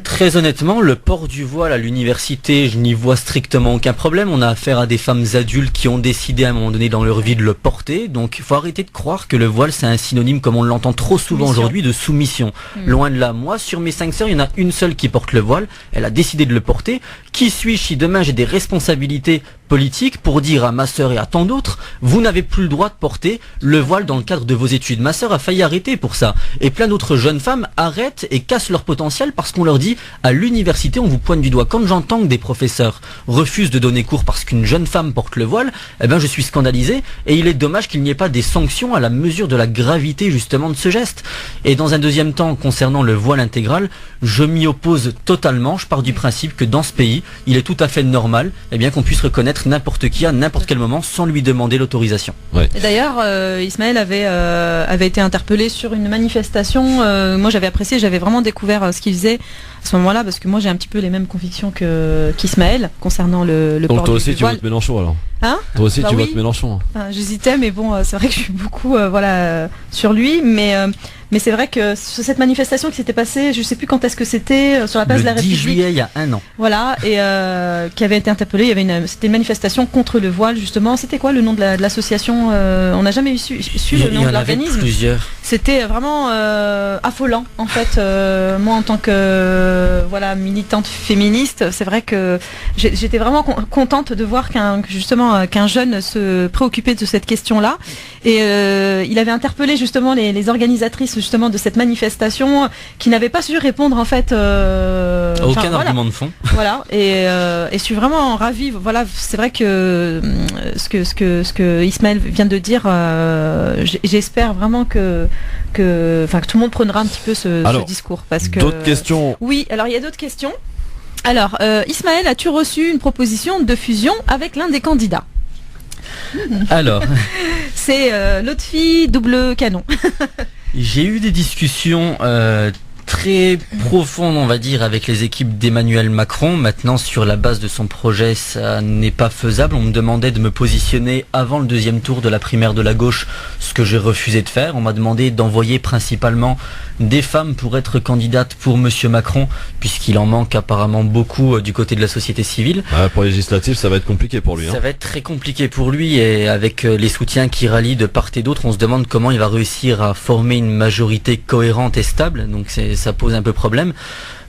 Très honnêtement, le port du voile à l'université, je n'y vois strictement aucun problème. On a affaire à des femmes adultes qui ont décidé à un moment donné dans leur vie de le porter. Donc il faut arrêter de croire que le voile c'est un synonyme, comme on l'entend trop souvent aujourd'hui, de soumission. Loin de là. Moi, sur mes 5 sœurs, il y en a une seule qui porte le voile. Elle a décidé de le porter. Qui suis-je si demain j'ai des responsabilités politiques pour dire à ma sœur et à tant d'autres, vous n'avez plus le droit de porter le voile dans le cadre de vos études? Ma sœur a failli arrêter pour ça. Et plein d'autres jeunes femmes arrêtent et cassent leur potentiel parce qu'on leur dit à l'université on vous pointe du doigt. Quand j'entends que des professeurs refusent de donner cours parce qu'une jeune femme porte le voile, je suis scandalisé et il est dommage qu'il n'y ait pas des sanctions à la mesure de la gravité justement de ce geste. Et dans un deuxième temps, concernant le voile intégral, je m'y oppose totalement. Je pars du principe que dans ce pays, il est tout à fait normal qu'on puisse reconnaître n'importe qui à n'importe quel moment sans lui demander l'autorisation. Et d'ailleurs, Ismaël avait été interpellé sur une manifestation. Moi j'avais apprécié, j'avais vraiment découvert ce qu'il faisait à ce moment-là, parce que moi j'ai un petit peu les mêmes convictions qu'Ismaël concernant le port du voile. Donc toi aussi tu votes Mélenchon alors? Toi aussi tu votes Mélenchon? J'hésitais, mais bon, c'est vrai que je suis beaucoup sur lui, mais c'est vrai que sur cette manifestation qui s'était passée, je sais plus quand est-ce que c'était, sur la place de la République. Le 10 juillet, il y a un an. Voilà, et qui avait été interpellé. C'était une manifestation contre le voile, justement. C'était quoi le nom de l'association? On n'a jamais su le nom de l'organisme. Plusieurs. C'était vraiment affolant, en fait. Moi, en tant que militante féministe, c'est vrai que j'étais vraiment contente de voir qu'un jeune se préoccupait de cette question-là. Et il avait interpellé justement les organisatrices justement de cette manifestation qui n'avaient pas su répondre en fait aucun argument de fond. Voilà, et je suis vraiment ravie. Voilà, c'est vrai que ce que Ismaël vient de dire, j'espère vraiment que tout le monde prendra un petit peu ce discours, parce que d'autres questions. Oui, alors il y a d'autres questions. Alors Ismaël, as-tu reçu une proposition de fusion avec l'un des candidats? Alors c'est l'autre fille double canon. J'ai eu des discussions très profondes, on va dire, avec les équipes d'Emmanuel Macron. Maintenant, sur la base de son projet, ça n'est pas faisable. On me demandait de me positionner avant le deuxième tour de la primaire de la gauche, ce que j'ai refusé de faire. On m'a demandé d'envoyer principalement des femmes pour être candidates pour Monsieur Macron, puisqu'il en manque apparemment beaucoup du côté de la société civile. Pour les législatives, ça va être compliqué pour lui. Ça va être très compliqué pour lui, et avec les soutiens qui rallient de part et d'autre, on se demande comment il va réussir à former une majorité cohérente et stable. Donc ça pose un peu problème.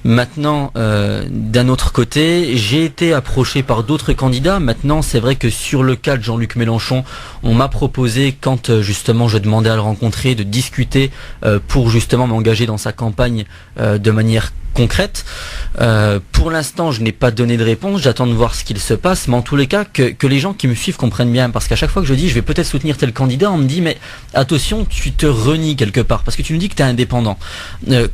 Maintenant, d'un autre côté, j'ai été approché par d'autres candidats. Maintenant, c'est vrai que sur le cas de Jean-Luc Mélenchon, on m'a proposé, quand justement je demandais à le rencontrer, de discuter pour justement m'engager dans sa campagne de manière concrètes. Pour l'instant, je n'ai pas donné de réponse, j'attends de voir ce qu'il se passe, mais en tous les cas, que les gens qui me suivent comprennent bien, parce qu'à chaque fois que je dis je vais peut-être soutenir tel candidat, on me dit mais attention, tu te renies quelque part, parce que tu nous dis que tu es indépendant.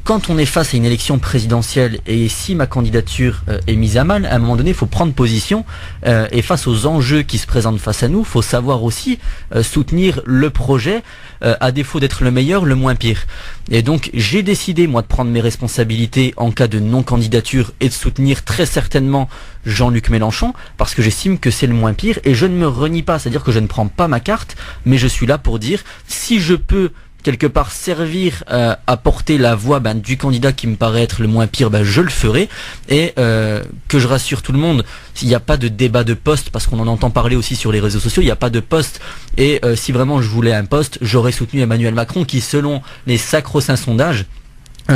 Quand on est face à une élection présidentielle, et si ma candidature est mise à mal, à un moment donné, il faut prendre position, et face aux enjeux qui se présentent face à nous, il faut savoir aussi soutenir le projet, à défaut d'être le meilleur, le moins pire. Et donc j'ai décidé moi de prendre mes responsabilités en cas de non-candidature et de soutenir très certainement Jean-Luc Mélenchon, parce que j'estime que c'est le moins pire, et je ne me renie pas, c'est-à-dire que je ne prends pas ma carte, mais je suis là pour dire si je peux quelque part servir à porter la voix du candidat qui me paraît être le moins pire, je le ferai. Et que je rassure tout le monde, il n'y a pas de débat de poste, parce qu'on en entend parler aussi sur les réseaux sociaux, il n'y a pas de poste. Et si vraiment je voulais un poste, j'aurais soutenu Emmanuel Macron, qui selon les sacro-saints sondages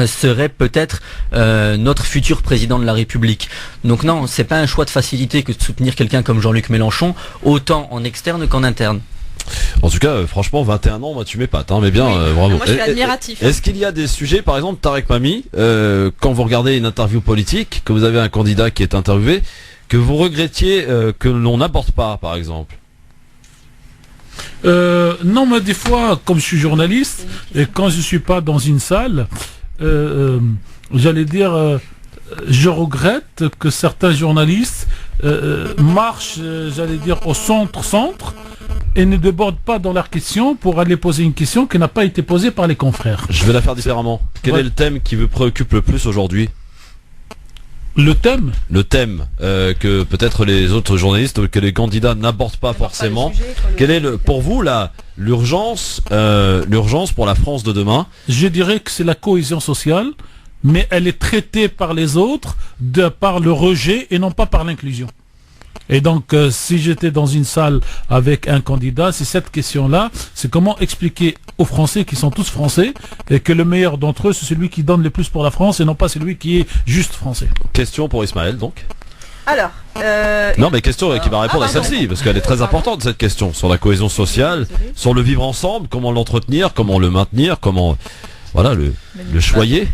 serait peut-être notre futur président de la République. Donc non, c'est pas un choix de facilité que de soutenir quelqu'un comme Jean-Luc Mélenchon, autant en externe qu'en interne. En tout cas, franchement, 21 ans, moi tu m'épates, mais bien, bravo. Moi je suis admiratif. Est-ce qu'il y a des sujets, par exemple, Tarek Mami, quand vous regardez une interview politique, que vous avez un candidat qui est interviewé, que vous regrettiez que l'on n'aborde pas, par exemple? Non, mais des fois, comme je suis journaliste, et quand je suis pas dans une salle, j'allais dire, je regrette que certains journalistes marchent, j'allais dire, au centre, et ne débordent pas dans leur question pour aller poser une question qui n'a pas été posée par les confrères. Je vais la faire différemment. Quel est le thème qui vous préoccupe le plus aujourd'hui? Le thème que peut-être les autres journalistes, que les candidats n'abordent pas forcément. Quel est pour vous l'urgence pour la France de demain? Je dirais que c'est la cohésion sociale, mais elle est traitée par les autres par le rejet et non pas par l'inclusion. Et donc, si j'étais dans une salle avec un candidat, c'est cette question-là, c'est comment expliquer aux Français qui sont tous Français et que le meilleur d'entre eux, c'est celui qui donne le plus pour la France et non pas celui qui est juste français. Question pour Ismaël, donc. Alors, non, mais question qui va répondre à celle-ci, parce qu'elle est très importante, cette question, sur la cohésion sociale, sur le vivre ensemble, comment l'entretenir, comment le maintenir, comment, le choyer.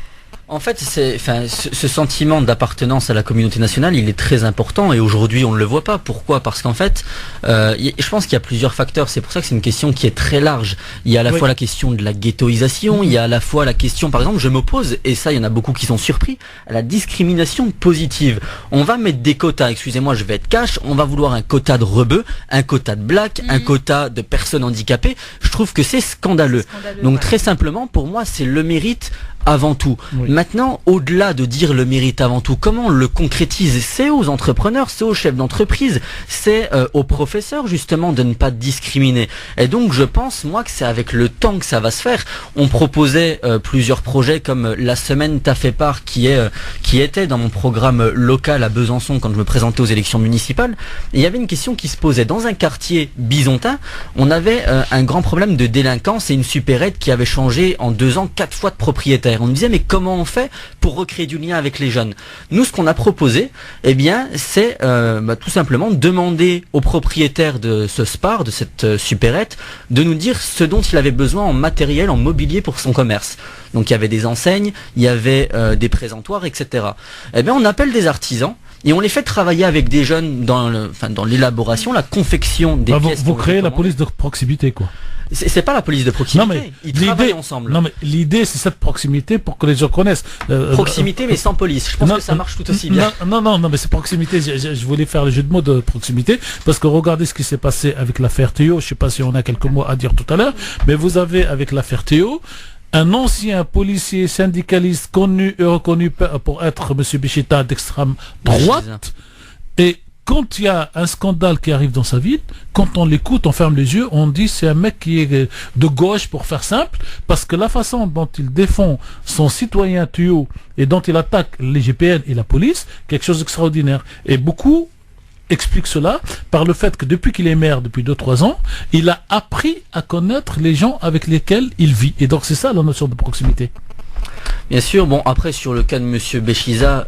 En fait, ce sentiment d'appartenance à la communauté nationale, il est très important, et aujourd'hui on ne le voit pas. Pourquoi? Parce qu'en fait, je pense qu'il y a plusieurs facteurs. C'est pour ça que c'est une question qui est très large. Il y a à la fois la question de la ghettoisation, il y a à la fois la question, par exemple, je m'oppose, et ça il y en a beaucoup qui sont surpris, à la discrimination positive. On va mettre des quotas, excusez-moi, je vais être cash, on va vouloir un quota de rebeux, un quota de blacks, un quota de personnes handicapées. Je trouve que c'est scandaleux. Donc très simplement, pour moi, c'est le mérite avant tout. Oui. Maintenant, au-delà de dire le mérite avant tout, comment on le concrétise? C'est aux entrepreneurs, c'est aux chefs d'entreprise, c'est aux professeurs justement de ne pas discriminer. Et donc je pense moi que c'est avec le temps que ça va se faire. On proposait plusieurs projets comme la semaine T'as fait part qui était dans mon programme local à Besançon quand je me présentais aux élections municipales. Et il y avait une question qui se posait. Dans un quartier bisontin, on avait un grand problème de délinquance et une supérette qui avait changé en 2 ans 4 fois de propriétaire. On me disait mais comment on fait pour recréer du lien avec les jeunes? Nous, ce qu'on a proposé, c'est tout simplement demander au propriétaire de ce Spar, de cette supérette, de nous dire ce dont il avait besoin en matériel, en mobilier pour son commerce. Donc il y avait des enseignes, il y avait des présentoirs, etc. On appelle des artisans et on les fait travailler avec des jeunes dans l'élaboration, la confection des pièces. Vous créez la police de proximité, quoi. C'est pas la police de proximité. Non, mais ils travaillent ensemble. Non mais l'idée c'est cette proximité pour que les gens connaissent. Proximité mais sans police. Je pense que ça marche tout aussi bien. Non mais c'est proximité. Je voulais faire le jeu de mots de proximité parce que regardez ce qui s'est passé avec l'affaire Théo. Je sais pas si on a quelques mots à dire tout à l'heure, mais vous avez avec l'affaire Théo un ancien policier syndicaliste connu et reconnu pour être M. Bichita d'extrême droite et quand il y a un scandale qui arrive dans sa ville, quand on l'écoute, on ferme les yeux, on dit c'est un mec qui est de gauche pour faire simple, parce que la façon dont il défend son citoyen Théo et dont il attaque les GPN et la police, quelque chose d'extraordinaire. Et beaucoup expliquent cela par le fait que depuis qu'il est maire, depuis 2-3 ans, il a appris à connaître les gens avec lesquels il vit. Et donc c'est ça la notion de proximité. Bien sûr, bon après sur le cas de Monsieur Béchiza,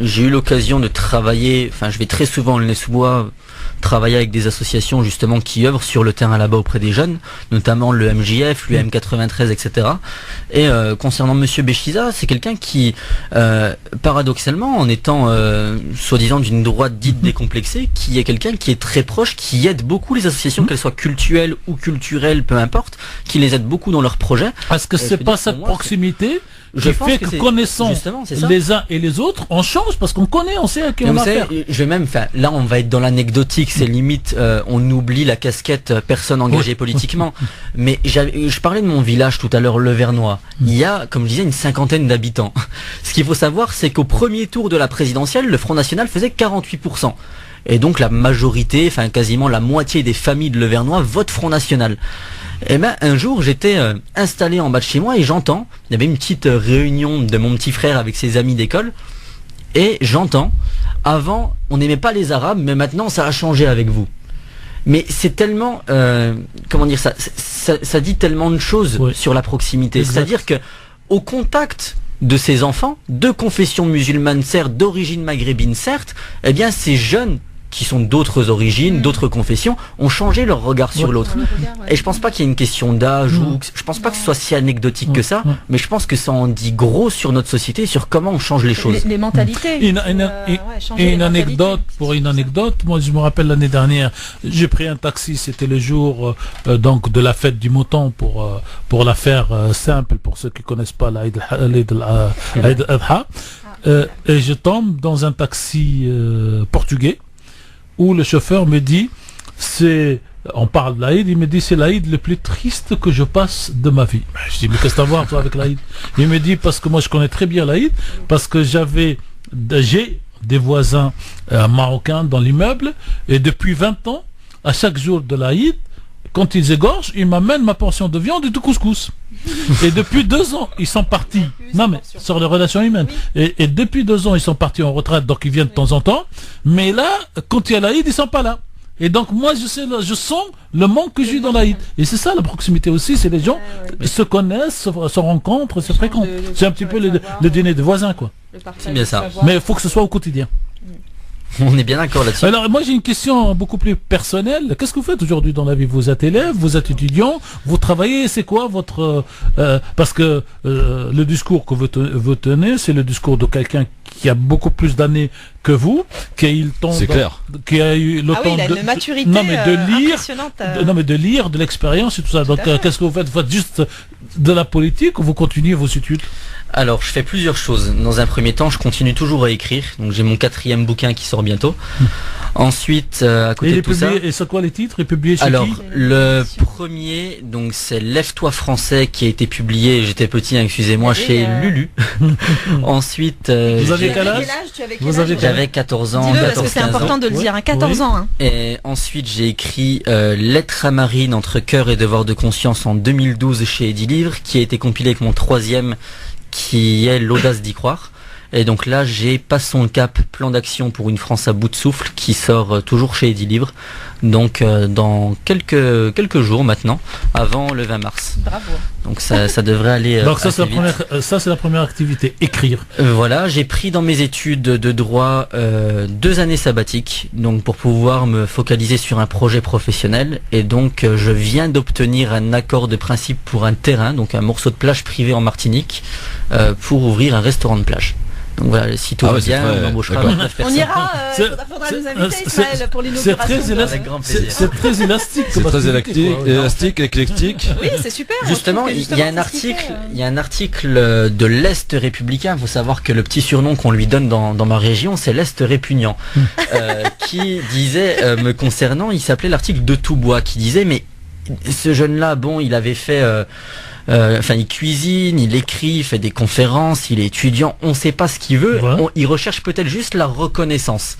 j'ai eu l'occasion de travailler, enfin je vais très souvent au Nez-sous-Bois travailler avec des associations justement qui œuvrent sur le terrain là-bas auprès des jeunes, notamment le MJF, l'UM93, etc. Et concernant Monsieur Béchiza, c'est quelqu'un qui, paradoxalement, en étant soi-disant d'une droite dite décomplexée, qui est quelqu'un qui est très proche, qui aide beaucoup les associations, qu'elles soient cultuelles ou culturelles, peu importe, qui les aide beaucoup dans leurs projets. Est-ce que c'est pas cette proximité je fait que connaissant les uns et les autres, on change parce qu'on connaît, on sait à qui on a affaire. Je vais même, là on va être dans l'anecdotique, c'est limite, on oublie la casquette personne engagée politiquement. Mais je parlais de mon village tout à l'heure, le Vernois. Il y a, comme je disais, une 50aine d'habitants. Ce qu'il faut savoir, c'est qu'au premier tour de la présidentielle, le Front National faisait 48%. Et donc la majorité, enfin quasiment la moitié des familles de Levernois votent Front National. Et ben un jour j'étais installé en bas de chez moi et j'entends, il y avait une petite réunion de mon petit frère avec ses amis d'école et j'entends, avant on n'aimait pas les Arabes mais maintenant ça a changé avec vous. Mais c'est tellement, comment dire ça dit tellement de choses sur la proximité. Exact. C'est-à-dire que au contact de ces enfants, de confession musulmane certes, d'origine maghrébine certes, eh bien ces jeunes qui sont d'autres origines, d'autres confessions, ont changé leur regard sur l'autre. Et je pense pas qu'il y ait une question d'âge ou je pense pas que ce soit si anecdotique que ça, mais je pense que ça en dit gros sur notre société, sur comment on change les choses. Les mentalités. Une anecdote, pour une anecdote, moi je me rappelle l'année dernière, j'ai pris un taxi, c'était le jour donc de la fête du mouton pour la faire simple pour ceux qui connaissent pas l'Aïd al-Adha, et je tombe dans un taxi portugais où le chauffeur me dit, on parle de l'Aïd, il me dit c'est l'Aïd le plus triste que je passe de ma vie. Je dis mais qu'est-ce que t'as à voir toi avec l'Aïd? Il me dit parce que moi je connais très bien l'Aïd, parce que j'ai des voisins marocains dans l'immeuble et depuis 20 ans, à chaque jour de l'Aïd, quand ils égorgent, ils m'amènent ma portion de viande et de couscous. Et depuis 2 ans, ils sont partis. Non mais sur les relations humaines. Et depuis 2 ans, ils sont partis en retraite, donc ils viennent de temps en temps. Mais là, quand il y a l'Aïd, ils sont pas là. Et donc moi, je sens le manque que j'ai dans l'Aïd. Et c'est ça la proximité aussi, c'est les gens se connaissent, se rencontrent, se fréquentent. C'est un petit peu le dîner de voisins, quoi. C'est bien ça. Mais il faut que ce soit au quotidien. On est bien d'accord là-dessus. Alors moi j'ai une question beaucoup plus personnelle. Qu'est-ce que vous faites aujourd'hui dans la vie? Vous êtes élève, vous êtes étudiant, vous travaillez, c'est quoi votre... parce que le discours que vous tenez, c'est le discours de quelqu'un qui a beaucoup plus d'années que vous, qui a eu le temps... C'est clair. Qui a eu le temps de maturité impressionnante. De lire, de l'expérience et tout ça. Donc qu'est-ce que vous faites? Vous faites juste de la politique ou vous continuez vos études? Alors, je fais plusieurs choses. Dans un premier temps, je continue toujours à écrire. Donc, j'ai mon 4e bouquin qui sort bientôt. Ensuite, à côté de tout ça... Et c'est quoi les titres? Il est publié chez qui? Alors, le premier, donc c'est Lève-toi français qui a été publié, j'étais petit, excusez-moi, chez Lulu. Ensuite... Vous avez quel âge? J'avais 14 ans. Dis-le, parce que c'est important de le dire, 14 ans. Hein. Et ensuite, j'ai écrit Lettre à Marine entre cœur et devoir de conscience en 2012 chez Eddy Livre, qui a été compilé avec mon 3e, qui est L'audace d'y croire. Et donc là, j'ai Passons le cap, plan d'action pour une France à bout de souffle, qui sort toujours chez Eddy Livre. Donc dans quelques jours maintenant, avant le 20 mars. Bravo. Donc ça devrait aller. Donc ça c'est la première activité, écrire. Voilà, j'ai pris dans mes études de droit 2 années sabbatiques, donc pour pouvoir me focaliser sur un projet professionnel. Et donc je viens d'obtenir un accord de principe pour un terrain, donc un morceau de plage privé en Martinique, pour ouvrir un restaurant de plage. Donc voilà, si tout va bien, on embauchera 9 personnes. On ira, faudra nous inviter, Ismaël, pour l'inauguration. C'est très élastique. C'est très élastique, éclectique. Oui, c'est super. Justement, il y a un article de l'Est républicain. Il faut savoir que le petit surnom qu'on lui donne dans ma région, c'est l'Est répugnant. Qui disait, me concernant, il s'appelait l'article de Toubois, qui disait, mais ce jeune-là, bon, il avait fait... il cuisine, il écrit, il fait des conférences, il est étudiant, on ne sait pas ce qu'il veut, il recherche peut-être juste la reconnaissance.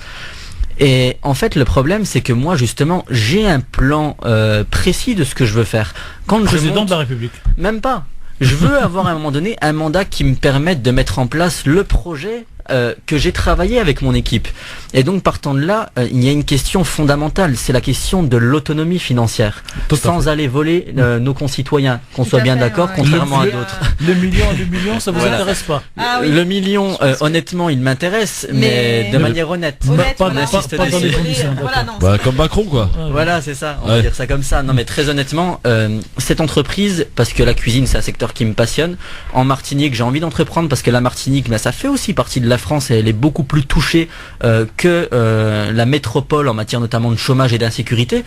Et en fait, le problème, c'est que moi, justement, j'ai un plan précis de ce que je veux faire. Président de la République. Même pas. Je veux avoir à un moment donné un mandat qui me permette de mettre en place le projet que j'ai travaillé avec mon équipe. Et donc partant de là, il y a une question fondamentale, c'est la question de l'autonomie financière, sans aller voler nos concitoyens, qu'on soit bien d'accord, contrairement à d'autres. Le million, ça vous intéresse pas? Le million, honnêtement, il m'intéresse, mais de manière honnête. Pas dans les conditions. Comme Macron, quoi. Voilà, c'est ça, on va dire ça comme ça. Non mais très honnêtement, cette entreprise, parce que la cuisine c'est un secteur qui me passionne, en Martinique j'ai envie d'entreprendre parce que la Martinique, ça fait aussi partie de la France et elle est beaucoup plus touchée que la métropole en matière notamment de chômage et d'insécurité.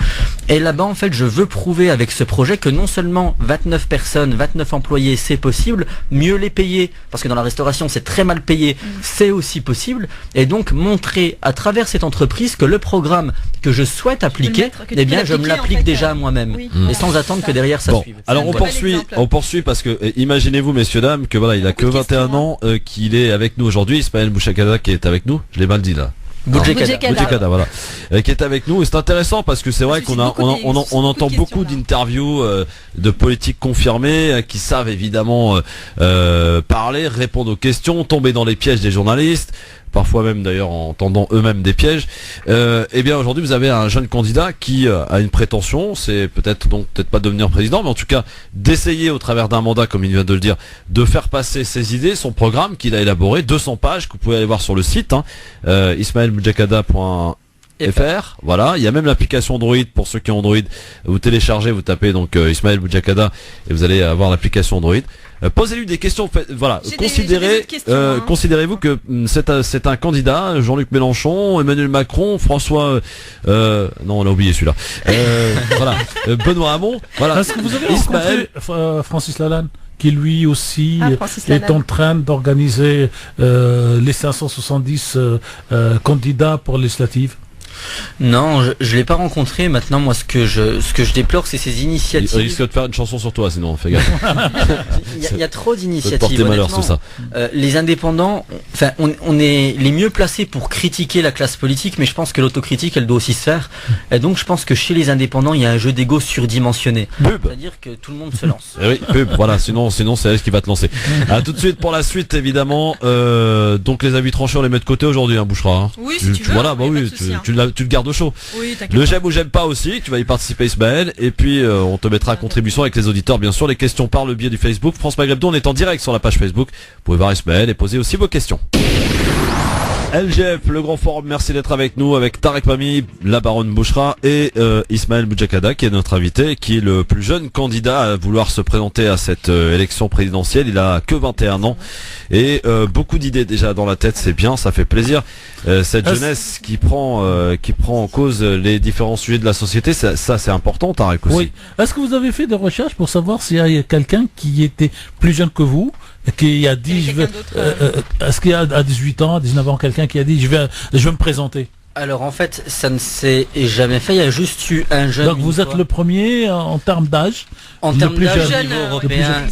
Et là-bas en fait je veux prouver avec ce projet que non seulement 29 personnes, 29 employés c'est possible, mieux les payer, parce que dans la restauration c'est très mal payé, c'est aussi possible, et donc montrer à travers cette entreprise que le programme que je souhaite appliquer, eh bien je me l'applique déjà à moi-même, et sans attendre que derrière ça suive. Alors on poursuit parce que imaginez-vous messieurs dames que voilà, il a que 21 ans, qu'il est avec nous aujourd'hui, Ismaël Bouchakada qui est avec nous, je l'ai mal dit là. Boudjekada, voilà, qui est avec nous. Et c'est intéressant parce que c'est vrai qu'on entend beaucoup d'interviews de politiques confirmés qui savent évidemment parler, répondre aux questions, tomber dans les pièges des journalistes, parfois même d'ailleurs en tendant eux-mêmes des pièges. Et bien aujourd'hui vous avez un jeune candidat qui a une prétention, c'est peut-être pas de devenir président, mais en tout cas d'essayer au travers d'un mandat, comme il vient de le dire, de faire passer ses idées, son programme qu'il a élaboré, 200 pages que vous pouvez aller voir sur le site, ismaelboujakada.fr. Voilà, il y a même l'application Android pour ceux qui ont Android. Vous téléchargez, vous tapez donc Ismaël Boujakada et vous allez avoir l'application Android. Posez-lui des questions. Voilà, considérez-vous que c'est un candidat, Jean-Luc Mélenchon, Emmanuel Macron, François, non, on a oublié celui-là. Voilà, Benoît Hamon. Voilà. Est-ce que vous avez rencontré Francis Lalanne, qui lui aussi est en train d'organiser les 570 candidats pour les législatives? Non, je l'ai pas rencontré. Maintenant, moi, ce que je déplore, c'est ces initiatives. Il risque de faire une chanson sur toi, sinon fais gaffe. Il y a trop d'initiatives. Porter malheur, tout ça. Les indépendants, enfin, on est les mieux placés pour critiquer la classe politique, mais je pense que l'autocritique, elle doit aussi se faire. Et donc, je pense que chez les indépendants, il y a un jeu d'ego surdimensionné. C'est-à-dire que tout le monde se lance. Et oui, pub. Voilà. Sinon, c'est elle qui va te lancer. Tout de suite pour la suite, évidemment. Donc, les avis tranchés, on les met de côté aujourd'hui, Bouchra. Oui, si tu veux. Voilà, bah oui, tu le gardes au chaud. Oui, le j'aime ou j'aime pas aussi, tu vas y participer Ismaël, et puis on te mettra à contribution avec les auditeurs bien sûr, les questions par le biais du Facebook France Maghreb 2, on est en direct sur la page Facebook, vous pouvez voir Ismaël et poser aussi vos questions. LGF, le grand forum, merci d'être avec nous, avec Tarek Mami, la baronne Bouchra et Ismaël Boujakada qui est notre invité, qui est le plus jeune candidat à vouloir se présenter à cette élection présidentielle. Il a que 21 ans et beaucoup d'idées déjà dans la tête, c'est bien, ça fait plaisir. Cette jeunesse qui prend en cause les différents sujets de la société, ça c'est important, Tarek aussi. Oui. Est-ce que vous avez fait des recherches pour savoir s'il y a quelqu'un qui était plus jeune que vous, qui a dit est-ce qu'il y a à 18 ans, à 19 ans quelqu'un qui a dit je vais me présenter? Alors en fait, ça ne s'est jamais fait, il y a juste eu un jeune. Donc vous êtes le premier en termes d'âge? En termes d'âge au niveau européen,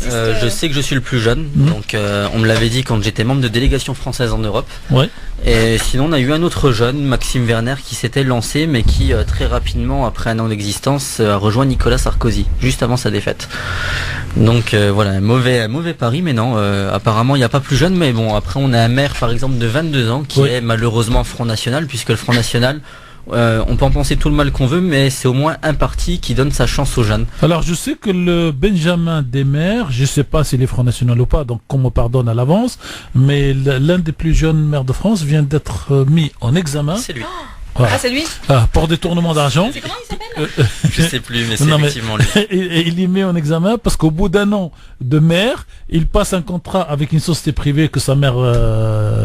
je sais que je suis le plus jeune, donc on me l'avait dit quand j'étais membre de délégation française en Europe. Ouais. Et sinon on a eu un autre jeune, Maxime Werner, qui s'était lancé, mais qui très rapidement, après un an d'existence, a rejoint Nicolas Sarkozy, juste avant sa défaite. Donc voilà, un mauvais pari, mais non, apparemment il n'y a pas plus jeune, mais bon, après on a un maire par exemple de 22 ans qui est malheureusement Front National, puisque le Front National, on peut en penser tout le mal qu'on veut, mais c'est au moins un parti qui donne sa chance aux jeunes. Alors je sais que le Benjamin des maires, je ne sais pas s'il est Front National ou pas, donc qu'on me pardonne à l'avance, mais l'un des plus jeunes maires de France vient d'être mis en examen. C'est lui. Ah, c'est lui pour détournement d'argent. C'est comment il s'appelle Je sais plus, mais c'est effectivement lui. Et il y met en examen parce qu'au bout d'un an de maire, il passe un contrat avec une société privée que sa mère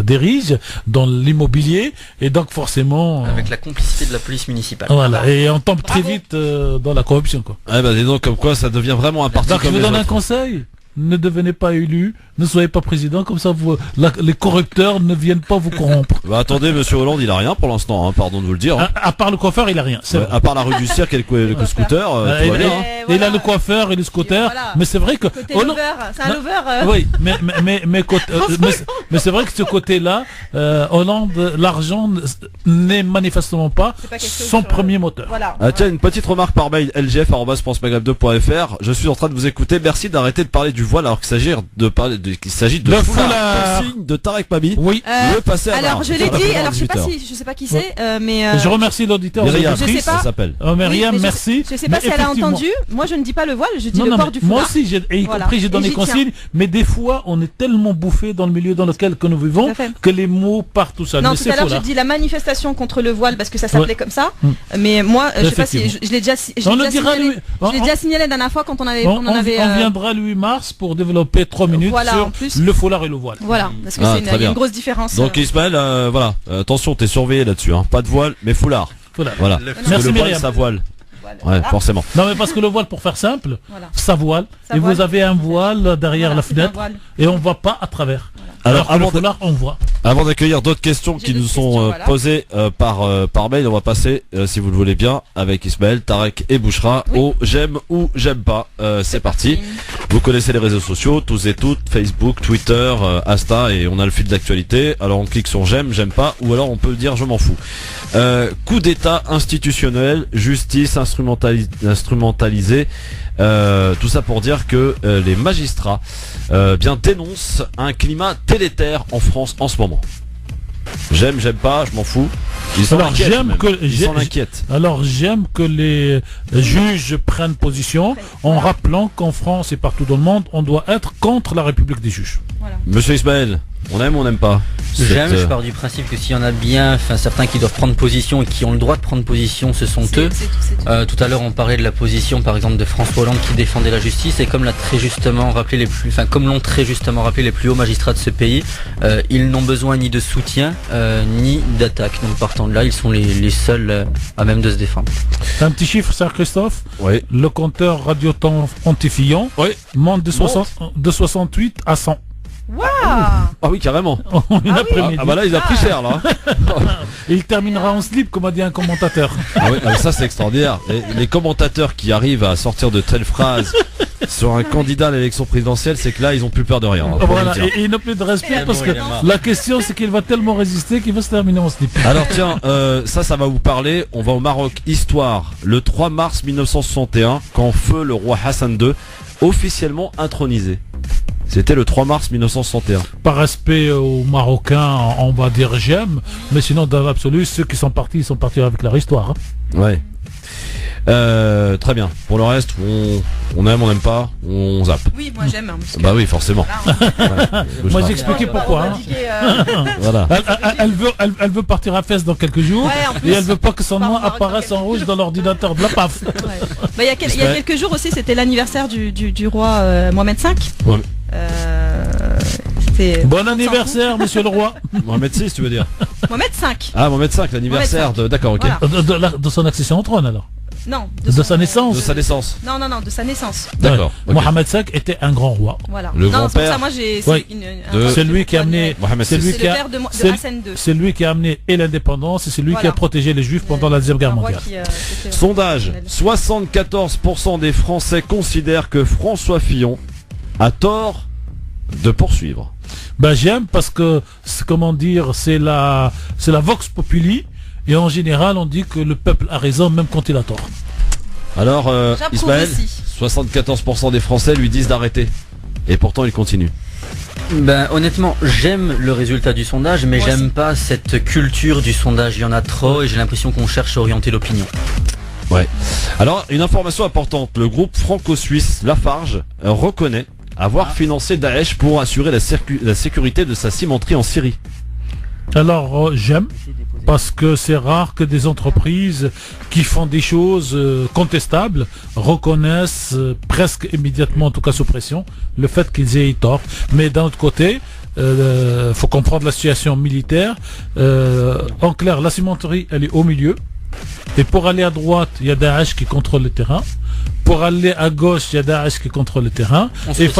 dirige dans l'immobilier, et donc forcément... Avec la complicité de la police municipale. Voilà, et on tombe très vite dans la corruption, quoi. Ah bah dis donc, comme quoi ça devient vraiment un parti donc, comme je vous les donne autres. un conseil. Ne devenez pas élu, ne soyez pas président, comme ça les corrupteurs ne viennent pas vous corrompre. Bah attendez, monsieur Hollande, il a rien pour l'instant, pardon de vous le dire. À part le coiffeur, il a rien. À part la rue du Cirque et le scooter, tout va bien. Il a le coiffeur et le scooter, mais c'est vrai que... C'est un lover. Oui, mais c'est vrai que ce côté-là, Hollande, l'argent n'est manifestement pas son premier moteur. Voilà. Tiens, une petite remarque par mail, lgf@francemaghreb2.fr. Je suis en train de vous écouter, merci d'arrêter de parler du voile alors qu'il s'agit de foulard, signe de Tarek Mabi. Oui. Le passer à alors je l'ai dit, alors je sais pas qui c'est, mais je remercie l'auditeur. Myriam, je sais pas. Ça s'appelle. Myriam, merci. Je sais pas si elle a entendu. Moi je ne dis pas le voile, je dis le port du foulard. Moi aussi, j'ai donné consigne, mais des fois on est tellement bouffé dans le milieu dans lequel que nous vivons que les mots partent tout seuls. Non, tout à l'heure j'ai dit la manifestation contre le voile parce que ça s'appelait comme ça. Mais moi, je sais pas si je l'ai déjà signalé la dernière fois quand on avait. On viendra le 8 mars pour développer 3 minutes sur le foulard et le voile. Voilà, parce que c'est une grosse différence. Donc Ismaël, voilà, attention, t'es surveillé là-dessus. Pas de voile, mais foulard. Voilà. Merci Myriam. Ça voile. Ouais, forcément. Non, mais parce que le voile, pour faire simple, ça voile. Et vous avez un voile derrière la fenêtre et on ne voit pas à travers. Alors avant le foulard, on voit. Avant d'accueillir d'autres questions qui nous sont posées par mail, on va passer, si vous le voulez bien, avec Ismaël, Tarek et Bouchra au j'aime ou j'aime pas. C'est parti. Vous connaissez les réseaux sociaux, tous et toutes, Facebook, Twitter, Insta, et on a le fil d'actualité. Alors on clique sur j'aime pas, ou alors on peut dire je m'en fous. Coup d'état institutionnel, justice instrumentalisée. Tout ça pour dire que les magistrats bien dénoncent un climat délétère en France en ce moment. J'aime pas, je m'en fous. Ils s'en inquiètent. Alors j'aime que les juges prennent position en rappelant qu'en France et partout dans le monde, on doit être contre la République des juges. Voilà. Monsieur Ismaël, on aime ou on n'aime pas? J'aime, je pars du principe que s'il y en a bien, certains qui doivent prendre position et qui ont le droit de prendre position, ce sont eux. Tout à l'heure, on parlait de la position, par exemple, de François Hollande qui défendait la justice, et comme l'ont très justement rappelé les plus hauts magistrats de ce pays, ils n'ont besoin ni de soutien, ni d'attaque. Donc partant de là, ils sont les seuls à même de se défendre. Un petit chiffre, Sir Christophe. Oui. Le compteur Radioton Antifillon monte de 68 à 100. Waouh! Ah oui, carrément. Bah là, il a pris cher là. Et il terminera en slip, comme a dit un commentateur. Ah oui, ça c'est extraordinaire. Les commentateurs qui arrivent à sortir de telles phrases sur un candidat à l'élection présidentielle, c'est que là, ils ont plus peur de rien. Voilà, et il n'a plus de respect parce que la question, c'est qu'il va tellement résister qu'il va se terminer en slip. Alors tiens, ça va vous parler. On va au Maroc. Histoire. Le 3 mars 1961, quand feu le roi Hassan II, officiellement intronisé. C'était le 3 mars 1961. Par respect aux Marocains, on va dire j'aime, mais sinon dans l'absolu, ceux qui sont partis, ils sont partis avec leur histoire. Ouais. Très bien. Pour le reste, on aime, on n'aime pas, on zappe. Oui, moi j'aime. Bah oui, forcément. Moi j'ai expliqué pourquoi. Voilà. Elle veut partir à Fès dans quelques jours et elle veut pas que son nom apparaisse en rouge dans l'ordinateur de la PAF. Il y a quelques jours aussi, c'était l'anniversaire du roi Mohamed V. Ouais. Bon anniversaire, monsieur le roi. Mohamed VI, tu veux dire? Mohamed V. Ah, Mohamed V, l'anniversaire de. D'accord, ok. Voilà. De son accession au trône alors. Non. De sa naissance. De sa naissance. Non, de sa naissance. D'accord. Okay. Mohamed V était un grand roi. Voilà. Le grand-père. Moi j'ai. C'est lui qui a amené. C'est le père de Hassan II. C'est lui qui a amené l'indépendance et c'est lui qui a protégé les Juifs pendant la Deuxième Guerre mondiale. Sondage. 74% des Français considèrent que François Fillon a tort de poursuivre. J'aime parce que c'est la vox populi et en général on dit que le peuple a raison même quand il a tort. Alors Ismaël, 74% des Français lui disent d'arrêter et pourtant il continue. Honnêtement, j'aime le résultat du sondage, mais j'aime pas cette culture du sondage. Il y en a trop et j'ai l'impression qu'on cherche à orienter l'opinion. Ouais. Alors une information importante, le groupe franco-suisse Lafarge reconnaît avoir financé Daesh pour assurer la sécurité de sa cimenterie en Syrie. Alors j'aime parce que c'est rare que des entreprises qui font des choses contestables reconnaissent presque immédiatement, en tout cas sous pression, le fait qu'ils aient eu tort. Mais d'un autre côté, faut comprendre la situation militaire. En clair, la cimenterie, elle est au milieu. Et pour aller à droite, il y a Daesh qui contrôle le terrain. Pour aller à gauche, il y a Daesh qui contrôle le terrain. Il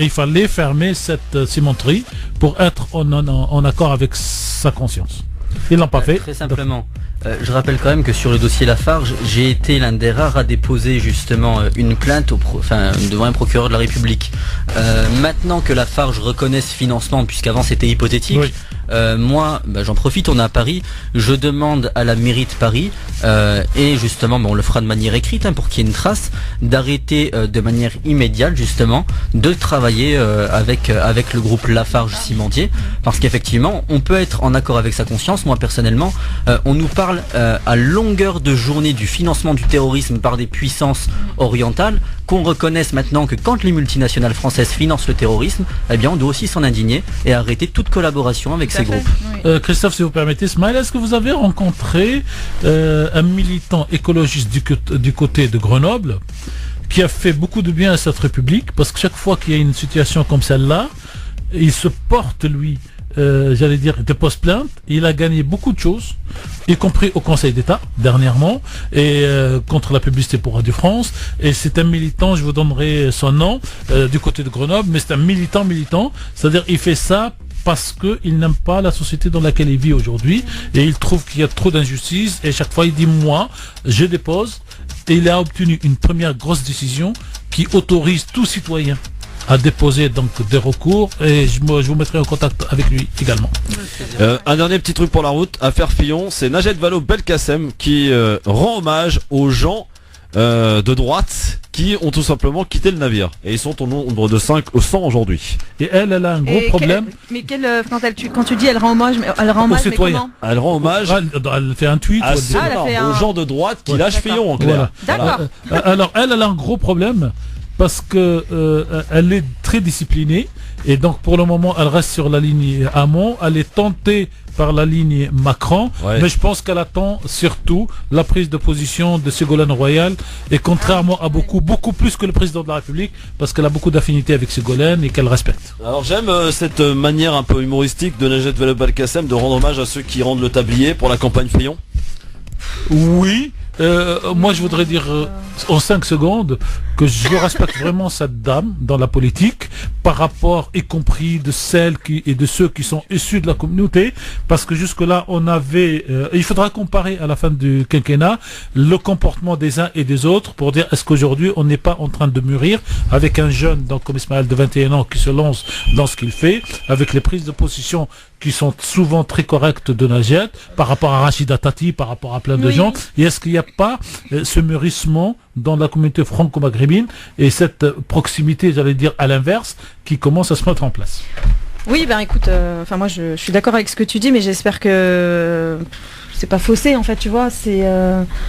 fallait fermer cette cimenterie pour être en accord avec sa conscience. Ils l'ont pas fait. Très simplement. Je rappelle quand même que sur le dossier Lafarge, j'ai été l'un des rares à déposer justement une plainte devant un procureur de la République. Maintenant que Lafarge reconnaît ce financement, puisqu'avant c'était hypothétique, moi, j'en profite, on est à Paris, je demande à la mairie de Paris, et justement, on le fera de manière écrite, pour qu'il y ait une trace, d'arrêter de manière immédiate, justement, de travailler avec le groupe Lafarge Cimentier, parce qu'effectivement, on peut être en accord avec sa conscience. Moi, personnellement, on nous parle à longueur de journée du financement du terrorisme par des puissances orientales, qu'on reconnaisse maintenant que quand les multinationales françaises financent le terrorisme, eh bien on doit aussi s'en indigner et arrêter toute collaboration avec ces groupes. Oui. Christophe, si vous permettez, Ismaël, est-ce que vous avez rencontré un militant écologiste du côté de Grenoble qui a fait beaucoup de bien à cette République, parce que chaque fois qu'il y a une situation comme celle-là, il se porte, lui, j'allais dire, de post-plainte. Il a gagné beaucoup de choses, y compris au Conseil d'État, dernièrement, et contre la publicité pour Radio France. Et c'est un militant, je vous donnerai son nom, du côté de Grenoble, mais c'est un militant, c'est-à-dire il fait ça parce qu'il n'aime pas la société dans laquelle il vit aujourd'hui, et il trouve qu'il y a trop d'injustice, et chaque fois il dit, moi, je dépose, et il a obtenu une première grosse décision qui autorise tout citoyen à déposer donc des recours, et je vous mettrai en contact avec lui également. Un dernier petit truc pour la route, affaire Fillon, c'est Najat Vallaud-Belkacem qui rend hommage aux gens de droite qui ont tout simplement quitté le navire, et ils sont au nombre de 5 au 100 aujourd'hui. Et elle a un gros problème. Quand tu dis elle rend hommage, elle rend hommage, mais comment ? Elle rend hommage. Elle fait un tweet aux gens de droite qui lâchent Fillon en clair. D'accord. Alors elle a un gros problème, parce que elle est très disciplinée, et donc pour le moment elle reste sur la ligne Hamon. Elle est tentée par la ligne Macron, mais je pense qu'elle attend surtout la prise de position de Ségolène Royal, et contrairement à beaucoup plus que le président de la République, parce qu'elle a beaucoup d'affinités avec Ségolène et qu'elle respecte. Alors j'aime cette manière un peu humoristique de Najat Vallaud-Belkacem de rendre hommage à ceux qui rendent le tablier pour la campagne Fillon. Oui. Moi je voudrais dire en 5 secondes que je respecte vraiment cette dame dans la politique, par rapport y compris de celles et de ceux qui sont issus de la communauté, parce que jusque là on avait il faudra comparer à la fin du quinquennat le comportement des uns et des autres pour dire est-ce qu'aujourd'hui on n'est pas en train de mûrir avec un jeune donc comme Ismaël de 21 ans qui se lance dans ce qu'il fait, avec les prises de position qui sont souvent très correctes de Najat par rapport à Rachida Tati, par rapport à plein de gens, et est-ce qu'il n'y a pas ce mûrissement dans la communauté franco-maghrébine et cette proximité, j'allais dire à l'inverse, qui commence à se mettre en place? Oui, ben écoute, moi je suis d'accord avec ce que tu dis, mais j'espère que c'est pas faussé en fait, tu vois, c'est...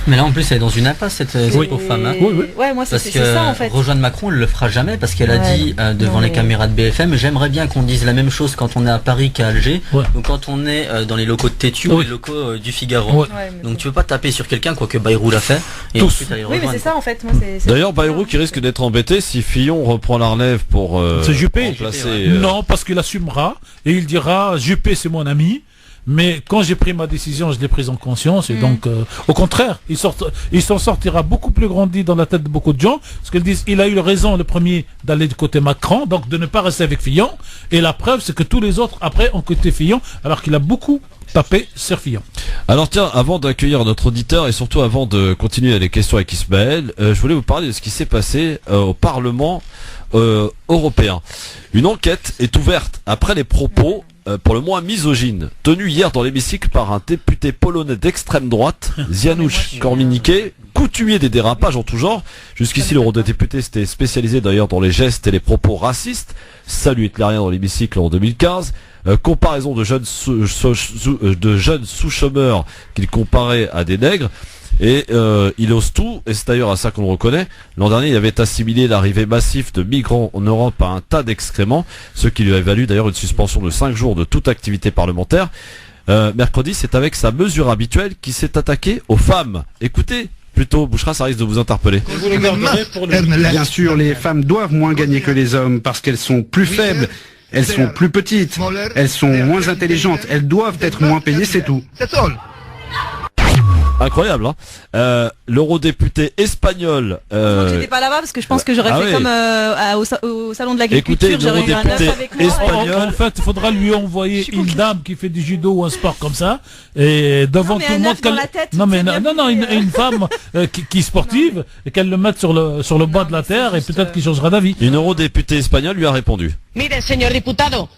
Mais là en plus elle est dans une impasse cette pauvre femme. Hein. Oui. Ouais, moi c'est ça en fait. Rejoindre Macron, elle le fera jamais, parce qu'elle a dit devant les caméras de BFM, j'aimerais bien qu'on dise la même chose quand on est à Paris qu'à Alger, ou quand on est dans les locaux de Tétu ou les locaux du Figaro. Donc tu veux pas taper sur quelqu'un, quoique Bayrou l'a fait, et ensuite aller rejoindre. Oui, mais c'est ça en fait. D'ailleurs Bayrou qui risque d'être embêté si Fillon reprend la relève pour remplacer... Non, parce qu'il assumera, et il dira Juppé c'est mon ami. Mais quand j'ai pris ma décision, je l'ai prise en conscience, et donc au contraire, il s'en sortira beaucoup plus grandi dans la tête de beaucoup de gens, parce qu'ils disent il a eu raison le premier d'aller du côté Macron, donc de ne pas rester avec Fillon, et la preuve c'est que tous les autres après ont quitté Fillon, alors qu'il a beaucoup tapé sur Fillon. Alors tiens, avant d'accueillir notre auditeur et surtout avant de continuer les questions avec Ismaël, je voulais vous parler de ce qui s'est passé au Parlement européen. Une enquête est ouverte après les propos pour le moins misogyne, tenu hier dans l'hémicycle par un député polonais d'extrême droite, Janusz Korwin-Mikke, coutumier des dérapages en tout genre. Jusqu'ici, l'eurodéputé s'était spécialisé d'ailleurs dans les gestes et les propos racistes. Salut hitlérien dans l'hémicycle en 2015. Comparaison de jeunes sous-chômeurs qu'il comparait à des nègres. Et il ose tout, et c'est d'ailleurs à ça qu'on le reconnaît. L'an dernier, il avait assimilé l'arrivée massive de migrants en Europe à un tas d'excréments, ce qui lui a valu d'ailleurs une suspension de 5 jours de toute activité parlementaire. Mercredi, c'est avec sa mesure habituelle qu'il s'est attaqué aux femmes. Écoutez, plutôt, Bouchra, ça risque de vous interpeller. Bien sûr, les femmes doivent moins gagner que les hommes, parce qu'elles sont plus faibles, elles sont plus petites, elles sont moins intelligentes, elles doivent être moins payées, c'est tout. Incroyable, hein. L'eurodéputé espagnol. J'étais pas là-bas parce que je pense que j'aurais fait comme au salon de l'agriculture. J'aurais eu un œuf avec moi. En fait, il faudra lui envoyer une dame qui fait du judo ou un sport comme ça, et devant tout le monde. Une femme qui est sportive, et qu'elle le mette sur le bas de la terre, et peut-être qu'il changera d'avis. Une eurodéputée espagnole lui a répondu. Mire, señor diputado,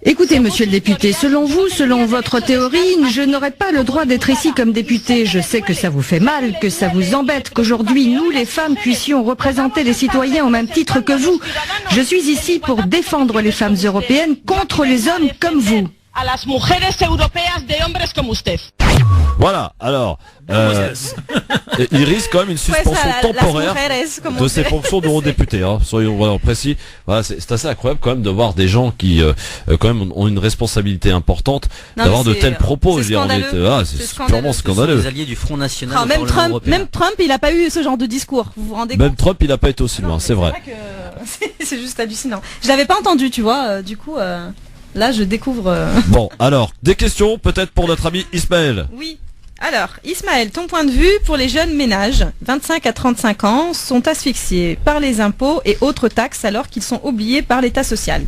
Écoutez, monsieur le député, selon vous, selon votre théorie, je n'aurais pas le droit d'être ici comme député. Je sais que ça vous fait mal, que ça vous embête, qu'aujourd'hui, nous, les femmes, puissions représenter les citoyens au même titre que vous. Je suis ici pour défendre les femmes européennes contre les hommes comme vous. Voilà, alors, il risque quand même une suspension temporaire de ses fonctions d'eurodéputé, hein, soyons vraiment précis. Voilà, c'est assez incroyable quand même de voir des gens qui quand même ont une responsabilité importante d'avoir de tels propos. C'est purement scandaleux. Les alliés du Front National. Ah, même Trump, il n'a pas eu ce genre de discours. Vous vous rendez compte? Même Trump, il n'a pas été aussi loin, c'est vrai. C'est juste hallucinant. Je l'avais pas entendu, tu vois. Du coup, là, je découvre. Bon, alors, des questions peut-être pour notre ami Ismaël. Oui. Alors, Ismaël, ton point de vue pour les jeunes ménages, 25 à 35 ans, sont asphyxiés par les impôts et autres taxes alors qu'ils sont oubliés par l'État social.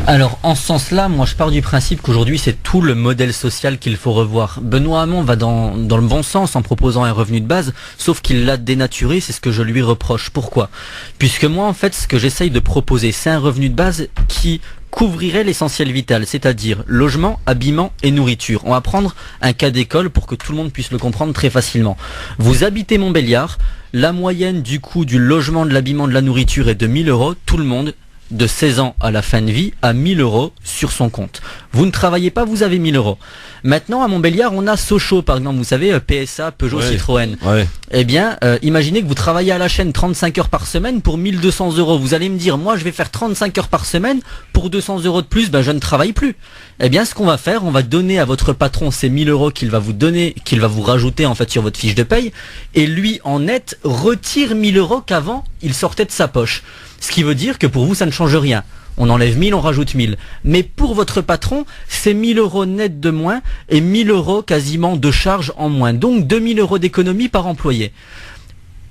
Alors, en ce sens-là, moi je pars du principe qu'aujourd'hui c'est tout le modèle social qu'il faut revoir. Benoît Hamon va dans le bon sens en proposant un revenu de base, sauf qu'il l'a dénaturé, c'est ce que je lui reproche. Pourquoi? Puisque moi en fait ce que j'essaye de proposer, c'est un revenu de base qui couvrirait l'essentiel vital, c'est-à-dire logement, habillement et nourriture. On va prendre un cas d'école pour que tout le monde puisse le comprendre très facilement. Vous habitez Montbéliard, la moyenne du coût du logement, de l'habillement, de la nourriture est de 1 000 €, tout le monde de 16 ans à la fin de vie a 1 000 € sur son compte. Vous ne travaillez pas, vous avez 1 000 €. Maintenant, à Montbéliard, on a Sochaux, par exemple, vous savez, PSA, Peugeot, Citroën. Ouais. Eh bien, imaginez que vous travaillez à la chaîne 35 heures par semaine pour 1 200 €. Vous allez me dire, moi, je vais faire 35 heures par semaine pour 200 € de plus, ben, je ne travaille plus. Eh bien, ce qu'on va faire, on va donner à votre patron ces 1 000 € qu'il va vous donner, qu'il va vous rajouter, en fait, sur votre fiche de paye. Et lui, en net, retire 1 000 € qu'avant, il sortait de sa poche. Ce qui veut dire que pour vous, ça ne change rien. On enlève 1000, on rajoute 1000. Mais pour votre patron, c'est 1 000 € net de moins et 1 000 € quasiment de charges en moins. Donc 2 000 € d'économie par employé.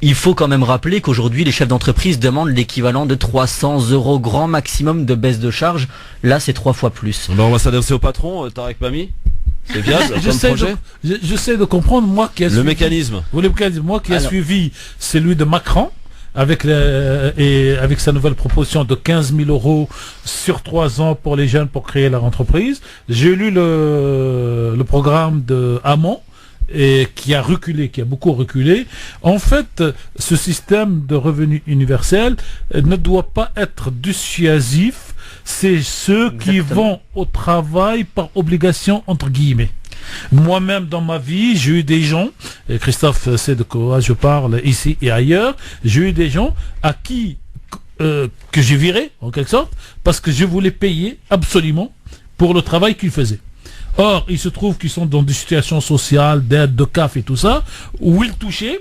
Il faut quand même rappeler qu'aujourd'hui, les chefs d'entreprise demandent l'équivalent de 300 € grand maximum de baisse de charges. Là, c'est 3 fois plus. Ben, on va s'adresser au patron, Tarek Mami. C'est bien, j'essaie de comprendre, moi qui ai le mécanisme. Moi qui ai suivi celui de Macron, avec sa nouvelle proposition de 15 000 € sur 3 ans pour les jeunes pour créer leur entreprise. J'ai lu le programme de Hamon et qui a beaucoup reculé. En fait, ce système de revenu universel ne doit pas être dissuasif. C'est ceux qui vont au travail par obligation, entre guillemets. Moi-même, dans ma vie, j'ai eu des gens, et Christophe sait de quoi je parle ici et ailleurs, j'ai eu des gens à qui que j'ai viré, en quelque sorte, parce que je voulais payer absolument pour le travail qu'ils faisaient. Or, il se trouve qu'ils sont dans des situations sociales, d'aide, de CAF et tout ça, où ils touchaient,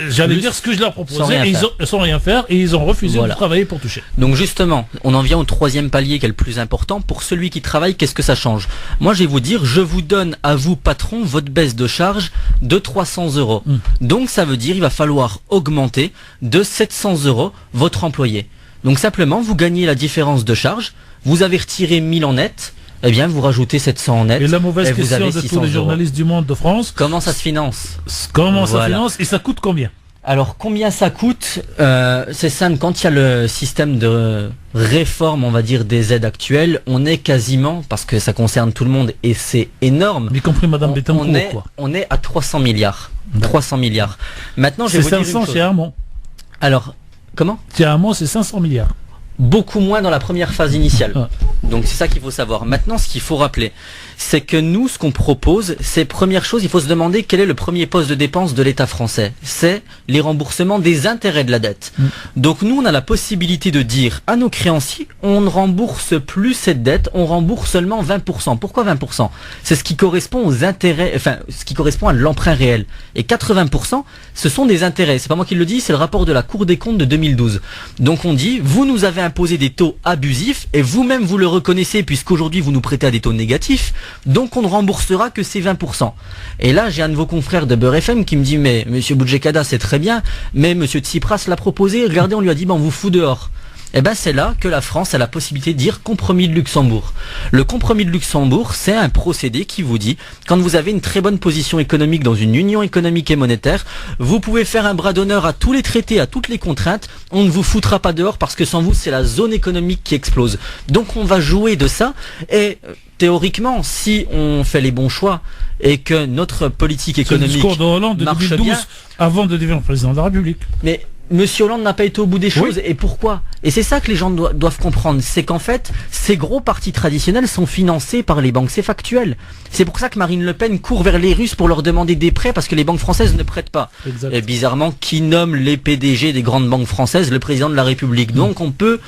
j'allais dire ce que je leur proposais, sans rien faire, et ils ont refusé de travailler pour toucher. Donc justement, on en vient au troisième palier qui est le plus important. Pour celui qui travaille, qu'est-ce que ça change? Moi, je vais vous dire, je vous donne à vous, patron, votre baisse de charge de 300 €. Donc ça veut dire, il va falloir augmenter de 700 € votre employé. Donc simplement, vous gagnez la différence de charge, vous avez retiré 1000 en net, eh bien, vous rajoutez 700 en net. Et la mauvaise question de tous les journalistes du monde de France. Comment ça se finance? Ça finance et ça coûte combien? Alors, combien ça coûte? C'est simple, quand il y a le système de réforme, on va dire, des aides actuelles, on est quasiment, parce que ça concerne tout le monde et c'est énorme. Y compris Madame Bettencourt, quoi. On est à 300 milliards. 300 milliards. Maintenant, c'est 500 chez Hamon. Alors, comment? Chez Hamon, c'est 500 milliards. Beaucoup moins dans la première phase initiale. Donc c'est ça qu'il faut savoir. Maintenant, ce qu'il faut rappeler, c'est que nous, ce qu'on propose, c'est première chose, il faut se demander quel est le premier poste de dépense de l'État français. C'est les remboursements des intérêts de la dette. Donc nous, on a la possibilité de dire à nos créanciers, on ne rembourse plus cette dette, on rembourse seulement 20%. Pourquoi 20%? C'est ce qui correspond aux intérêts, enfin, ce qui correspond à l'emprunt réel. Et 80%, ce sont des intérêts. C'est pas moi qui le dis, c'est le rapport de la Cour des comptes de 2012. Donc on dit, vous nous avez imposé des taux abusifs et vous-même vous le reconnaissez puisqu'aujourd'hui vous nous prêtez à des taux négatifs, donc on ne remboursera que ces 20%. Et là j'ai un de vos confrères de Beurre FM qui me dit, mais monsieur Boudjekada c'est très bien, mais monsieur Tsipras l'a proposé, regardez, on lui a dit, ben on vous fout dehors. et ben c'est là que la France a la possibilité de dire compromis de Luxembourg. Le compromis de Luxembourg, c'est un procédé qui vous dit, quand vous avez une très bonne position économique dans une union économique et monétaire, vous pouvez faire un bras d'honneur à tous les traités, à toutes les contraintes, on ne vous foutra pas dehors parce que sans vous, c'est la zone économique qui explose. Donc on va jouer de ça, et théoriquement, si on fait les bons choix et que notre politique économique c'est le discours de Hollande de 2012, bien, avant de devenir président de la République. Mais Monsieur Hollande n'a pas été au bout des choses. Oui. Et pourquoi? Et c'est ça que les gens doivent comprendre. C'est qu'en fait, ces gros partis traditionnels sont financés par les banques. C'est factuel. C'est pour ça que Marine Le Pen court vers les Russes pour leur demander des prêts parce que les banques françaises ne prêtent pas. Exact. Et bizarrement, qui nomme les PDG des grandes banques françaises? Le président de la République. Donc on peut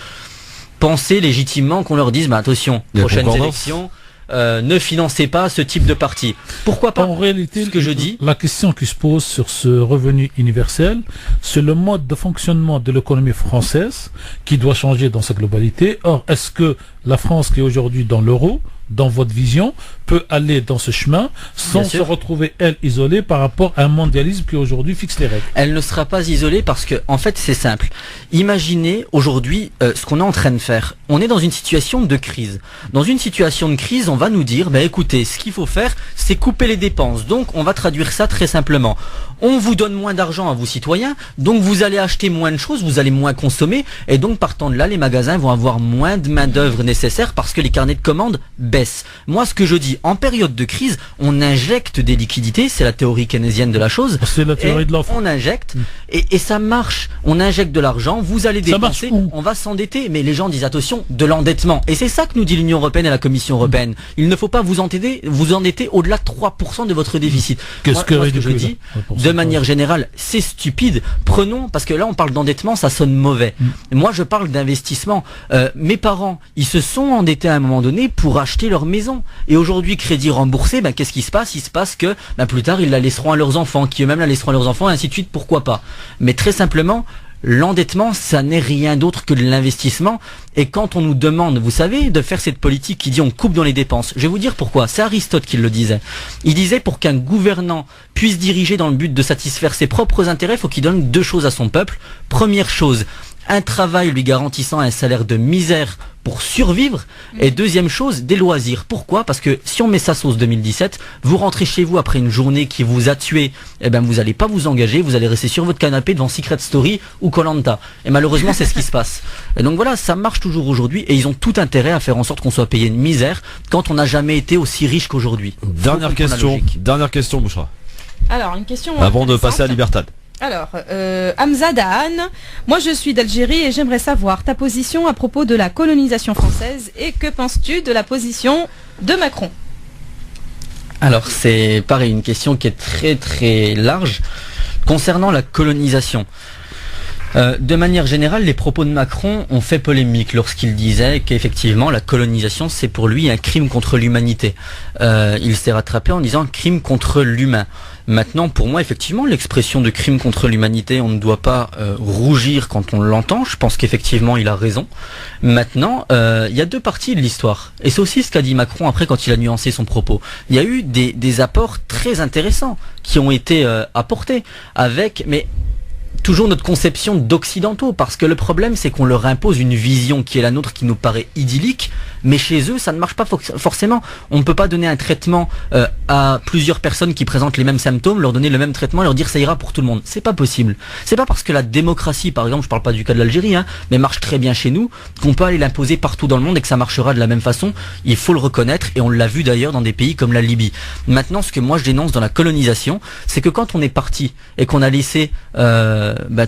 penser légitimement qu'on leur dise, attention, prochaines élections, ne financez pas ce type de parti. Pourquoi pas? En réalité, ce que je dis, la question qui se pose sur ce revenu universel, c'est le mode de fonctionnement de l'économie française qui doit changer dans sa globalité. Or, est-ce que la France qui est aujourd'hui dans l'euro, dans votre vision, peut aller dans ce chemin sans se retrouver, elle, isolée par rapport à un mondialisme qui aujourd'hui fixe les règles? Elle ne sera pas isolée parce que, en fait, c'est simple. Imaginez aujourd'hui ce qu'on est en train de faire. On est dans une situation de crise. Dans une situation de crise, on va nous dire, écoutez, ce qu'il faut faire, c'est couper les dépenses. Donc, on va traduire ça très simplement. On vous donne moins d'argent à vous citoyens, donc vous allez acheter moins de choses, vous allez moins consommer, et donc partant de là, les magasins vont avoir moins de main-d'œuvre nécessaire parce que les carnets de commandes baissent. Moi, ce que je dis, en période de crise, on injecte des liquidités, c'est la théorie keynésienne de la chose. C'est la théorie de l'offre. On injecte, et ça marche. On injecte de l'argent, vous allez dépenser, on va s'endetter, mais les gens disent attention, de l'endettement. Et c'est ça que nous dit l'Union européenne et la Commission européenne. Il ne faut pas vous endetter au-delà de 3% de votre déficit. Qu'est-ce que je dis? De manière générale, c'est stupide. Prenons, parce que là on parle d'endettement, ça sonne mauvais. Moi je parle d'investissement. Mes parents, ils se sont endettés à un moment donné pour acheter leur maison. Et aujourd'hui, crédit remboursé, qu'est-ce qui se passe? Il se passe que plus tard, ils la laisseront à leurs enfants, qui eux-mêmes la laisseront à leurs enfants, et ainsi de suite, pourquoi pas. Mais très simplement, l'endettement, ça n'est rien d'autre que de l'investissement. Et quand on nous demande, vous savez, de faire cette politique qui dit on coupe dans les dépenses, je vais vous dire pourquoi. C'est Aristote qui le disait. Il disait pour qu'un gouvernant puisse diriger dans le but de satisfaire ses propres intérêts, il faut qu'il donne deux choses à son peuple. Première chose, un travail lui garantissant un salaire de misère pour survivre. Et deuxième chose, des loisirs. Pourquoi? Parce que si on met sa sauce 2017, vous rentrez chez vous après une journée qui vous a tué, vous n'allez pas vous engager, vous allez rester sur votre canapé devant Secret Story ou Koh-Lanta. Et malheureusement, c'est ce qui se passe. Et donc voilà, ça marche toujours aujourd'hui et ils ont tout intérêt à faire en sorte qu'on soit payé une misère quand on n'a jamais été aussi riche qu'aujourd'hui. Dernière question, Bouchra. Alors, une question avant de passer à Libertad. Alors, Hamza Dahan, moi je suis d'Algérie et j'aimerais savoir ta position à propos de la colonisation française et que penses-tu de la position de Macron? Alors c'est pareil, une question qui est très très large concernant la colonisation. De manière générale, les propos de Macron ont fait polémique lorsqu'il disait qu'effectivement la colonisation c'est pour lui un crime contre l'humanité. Il s'est rattrapé en disant crime contre l'humain. Maintenant, pour moi, effectivement, l'expression de crime contre l'humanité, on ne doit pas rougir quand on l'entend. Je pense qu'effectivement, il a raison. Maintenant, il y a deux parties de l'histoire. Et c'est aussi ce qu'a dit Macron après quand il a nuancé son propos. Il y a eu des apports très intéressants qui ont été apportés avec... toujours notre conception d'occidentaux, parce que le problème c'est qu'on leur impose une vision qui est la nôtre, qui nous paraît idyllique, mais chez eux ça ne marche pas forcément. On ne peut pas donner un traitement à plusieurs personnes qui présentent les mêmes symptômes, leur donner le même traitement et leur dire ça ira pour tout le monde. C'est pas possible. C'est pas parce que la démocratie, par exemple, je parle pas du cas de l'Algérie, mais marche très bien chez nous, qu'on peut aller l'imposer partout dans le monde et que ça marchera de la même façon. Il faut le reconnaître et on l'a vu d'ailleurs dans des pays comme la Libye. Maintenant, ce que moi je dénonce dans la colonisation, c'est que quand on est parti et qu'on a laissé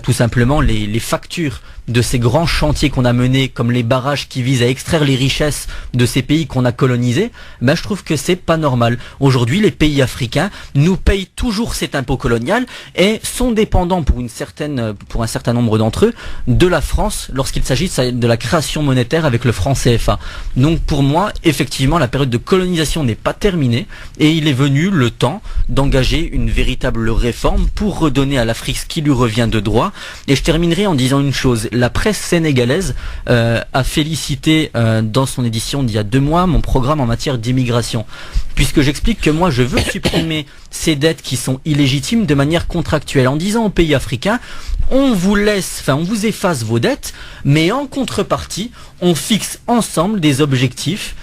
tout simplement les factures de ces grands chantiers qu'on a menés, comme les barrages qui visent à extraire les richesses de ces pays qu'on a colonisés, je trouve que c'est pas normal. Aujourd'hui, les pays africains nous payent toujours cet impôt colonial et sont dépendants pour un certain nombre d'entre eux de la France lorsqu'il s'agit de la création monétaire avec le franc CFA. Donc pour moi, effectivement, la période de colonisation n'est pas terminée et il est venu le temps d'engager une véritable réforme pour redonner à l'Afrique ce qui lui revient de droit. Et je terminerai en disant une chose. La presse sénégalaise a félicité dans son édition d'il y a 2 mois mon programme en matière d'immigration. Puisque j'explique que moi je veux supprimer ces dettes qui sont illégitimes de manière contractuelle, en disant aux pays africains, on vous efface vos dettes, mais en contrepartie, on fixe ensemble des objectifs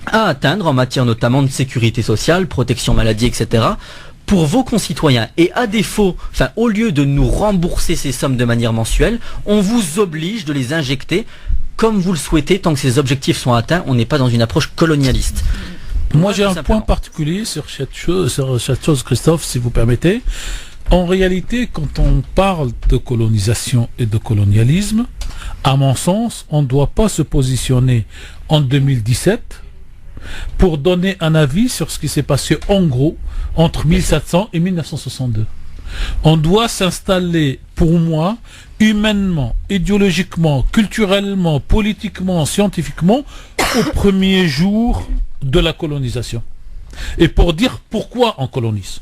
à atteindre en matière notamment de sécurité sociale, protection maladie, etc., pour vos concitoyens. Et à défaut, au lieu de nous rembourser ces sommes de manière mensuelle, on vous oblige de les injecter comme vous le souhaitez, tant que ces objectifs sont atteints. On n'est pas dans une approche colonialiste. Moi, j'ai un point particulier sur cette chose, Christophe, si vous permettez. En réalité, quand on parle de colonisation et de colonialisme, à mon sens, on ne doit pas se positionner en 2017 pour donner un avis sur ce qui s'est passé en gros entre 1700 et 1962. On doit s'installer, pour moi, humainement, idéologiquement, culturellement, politiquement, scientifiquement, au premier jour de la colonisation. Et pour dire pourquoi on colonise.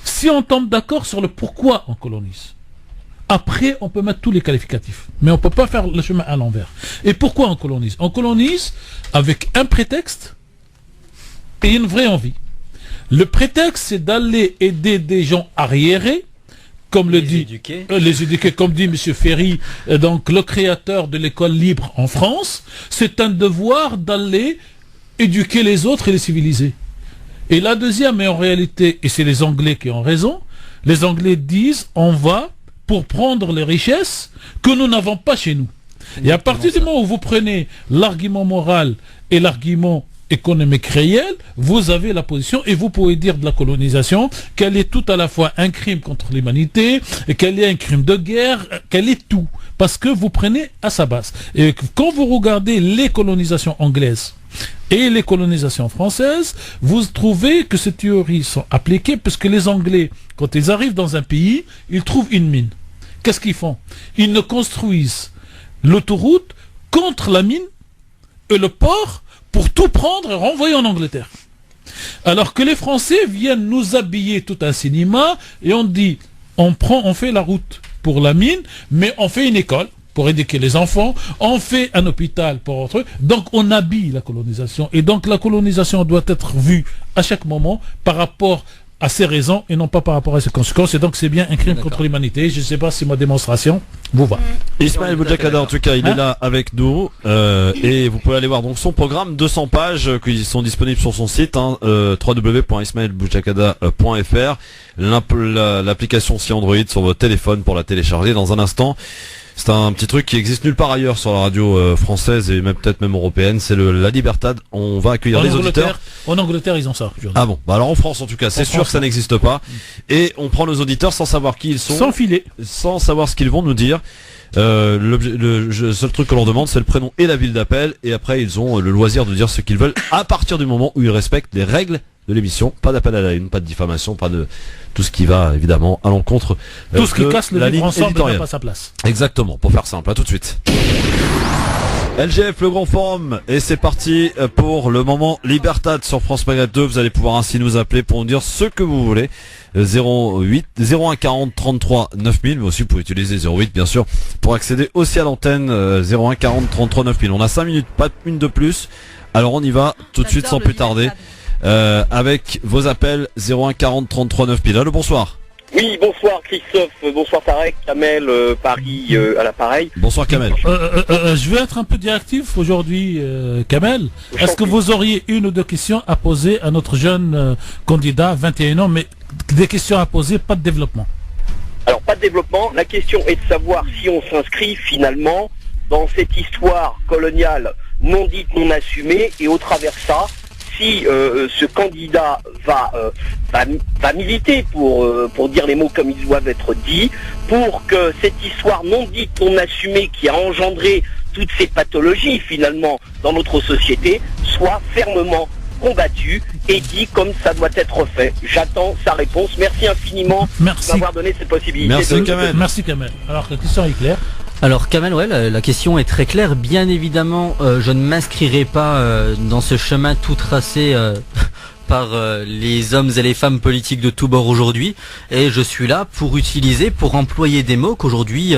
Si on tombe d'accord sur le pourquoi on colonise, après on peut mettre tous les qualificatifs. Mais on ne peut pas faire le chemin à l'envers. Et pourquoi on colonise? On colonise avec un prétexte et une vraie envie. Le prétexte, c'est d'aller aider des gens arriérés, comme les éduquer, comme dit M. Ferry, donc le créateur de l'école libre en France. C'est un devoir d'aller éduquer les autres et les civiliser. Et la deuxième, et en réalité, et c'est les Anglais qui ont raison, les Anglais disent on va pour prendre les richesses que nous n'avons pas chez nous. Et à partir du moment où vous prenez l'argument moral et l'argument économique réel, vous avez la position et vous pouvez dire de la colonisation qu'elle est tout à la fois un crime contre l'humanité, qu'elle est un crime de guerre, qu'elle est tout. Parce que vous prenez à sa base. Et quand vous regardez les colonisations anglaises et les colonisations françaises, vous trouvez que ces théories sont appliquées parce que les Anglais, quand ils arrivent dans un pays, ils trouvent une mine. Qu'est-ce qu'ils font? Ils ne construisent l'autoroute contre la mine et le port pour tout prendre et renvoyer en Angleterre. Alors que les Français viennent nous habiller tout un cinéma et on dit, on fait la route pour la mine, mais on fait une école pour éduquer les enfants, on fait un hôpital pour autre. Donc on habille la colonisation. Et donc la colonisation doit être vue à chaque moment par rapport à ses raisons et non pas par rapport à ses conséquences. Et donc c'est bien un crime contre l'humanité. Je ne sais pas si ma démonstration vous va. Ismaël Boujakada, en tout cas, il est là avec nous. Et vous pouvez aller voir donc son programme, 200 pages qui sont disponibles sur son site, www.ismaelboujakada.fr. L'application si Android sur votre téléphone pour la télécharger dans un instant. C'est un petit truc qui existe nulle part ailleurs sur la radio française et même peut-être même européenne, c'est la Libertad. On va accueillir les auditeurs. En Angleterre, ils ont ça. Ah bon, bah alors en France en tout cas, c'est sûr que ça n'existe pas. Et on prend nos auditeurs sans savoir qui ils sont. Sans filer. Sans savoir ce qu'ils vont nous dire. Le seul truc que l'on demande, c'est le prénom et la ville d'appel. Et après, ils ont le loisir de dire ce qu'ils veulent à partir du moment où ils respectent les règles de l'émission. Pas d'appel à la une, pas de diffamation, pas de tout ce qui va évidemment à l'encontre tout ce qui casse le vivre ensemble n'a pas sa place. Exactement, pour faire simple, à tout de suite. LGF, le grand forum, et c'est parti pour le moment Libertad sur France Maghreb 2. Vous allez pouvoir ainsi nous appeler pour nous dire ce que vous voulez. 01 40 33 9000, mais aussi vous pouvez utiliser 08 bien sûr pour accéder aussi à l'antenne. 01 40 33 9000. On a 5 minutes, pas une de plus. Alors on y va tout de suite sans plus tarder. Avec vos appels 01 40 33 9000. Allô, bonsoir. Oui, bonsoir Christophe, bonsoir Tarek, Kamel, Paris à l'appareil. Bonsoir Kamel. Je vais être un peu directif aujourd'hui, Kamel. Est-ce que vous auriez une ou deux questions à poser à notre jeune candidat, 21 ans, mais des questions à poser, pas de développement? Alors, pas de développement. La question est de savoir si on s'inscrit finalement dans cette histoire coloniale non dite, non assumée, et au travers ça, si ce candidat va militer pour dire les mots comme ils doivent être dits, pour que cette histoire non dite, non assumée qui a engendré toutes ces pathologies finalement dans notre société soit fermement combattue et dit comme ça doit être fait. J'attends sa réponse. Merci infiniment de m'avoir donné cette possibilité. Merci Kamel. Merci Kamel. Alors la question est claire. Alors Kamel, ouais, la question est très claire. Bien évidemment, je ne m'inscrirai pas dans ce chemin tout tracé par les hommes et les femmes politiques de tous bords aujourd'hui. Et je suis là pour employer des mots qu'aujourd'hui,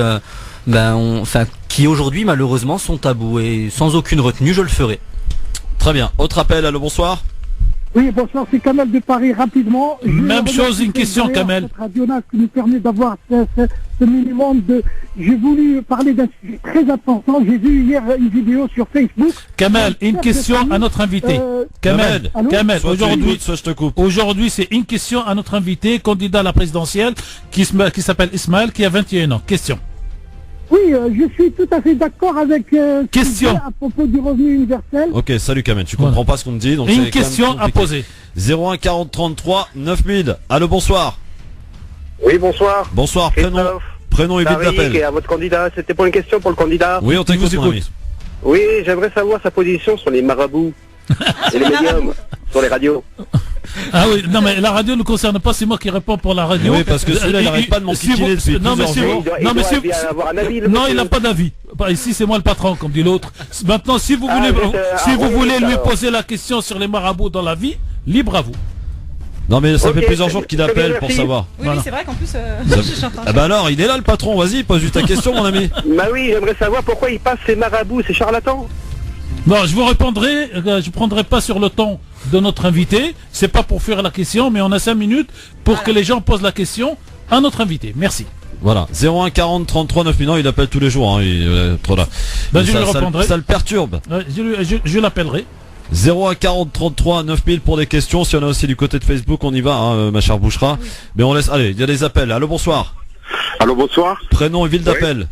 qui aujourd'hui malheureusement sont tabous, et sans aucune retenue je le ferai. Très bien. Autre appel, allô, bonsoir. Oui, bonsoir, c'est Kamel de Paris, rapidement. Même chose, une question, Kamel. Cette radio-là qui nous permet d'avoir ce minimum de... J'ai voulu parler d'un sujet très important. J'ai vu hier une vidéo sur Facebook. Kamel, une question à notre invité. Kamel, aujourd'hui, soit je te coupe. Aujourd'hui, c'est une question à notre invité, candidat à la présidentielle, qui s'appelle Ismaël, qui a 21 ans. Question. Oui, je suis tout à fait d'accord avec question à propos du revenu universel. Ok, salut Kamel, tu comprends pas ce qu'on te dit, donc une question à poser. 01 40 33 9000. Allô, bonsoir. Oui, bonsoir. Bonsoir, prénom et ville d'appel. Et à votre candidat, c'était pour une question pour le candidat. Oui, on t'écoute, mon ami. Oui, j'aimerais savoir sa position sur les marabouts et les médiums sur les radios. Ah oui, non mais la radio ne concerne pas, c'est moi qui réponds pour la radio. Oui, parce que celui-là, il n'arrête pas de m'enquiquiner depuis plusieurs jours. Non, il n'a pas d'avis. Ici, c'est moi le patron, comme dit l'autre. Maintenant, si vous voulez lui poser la question sur les marabouts dans la vie, libre à vous. Non mais ça fait plusieurs jours qu'il appelle pour savoir. Oui, c'est vrai qu'en plus, j'entends. Ah bah alors, il est là le patron, vas-y, pose juste ta question, mon ami. Bah oui, j'aimerais savoir pourquoi il passe ces marabouts, ces charlatans. Non, je vous répondrai, je prendrai pas sur le temps de notre invité. C'est pas pour faire la question, mais on a 5 minutes pour que les gens posent la question à notre invité. Merci. Voilà, 01 40 33 9000 ans, il appelle tous les jours, hein, il est trop là. Ben, je lui répondrai. Ça le perturbe. Je l'appellerai. 01 40 33 9000 pour des questions. Si on a aussi du côté de Facebook, on y va, hein, ma chère Bouchra. Oui. Mais on laisse. Allez, il y a des appels. Allô, bonsoir. Allô, bonsoir. Prénom et ville d'appel.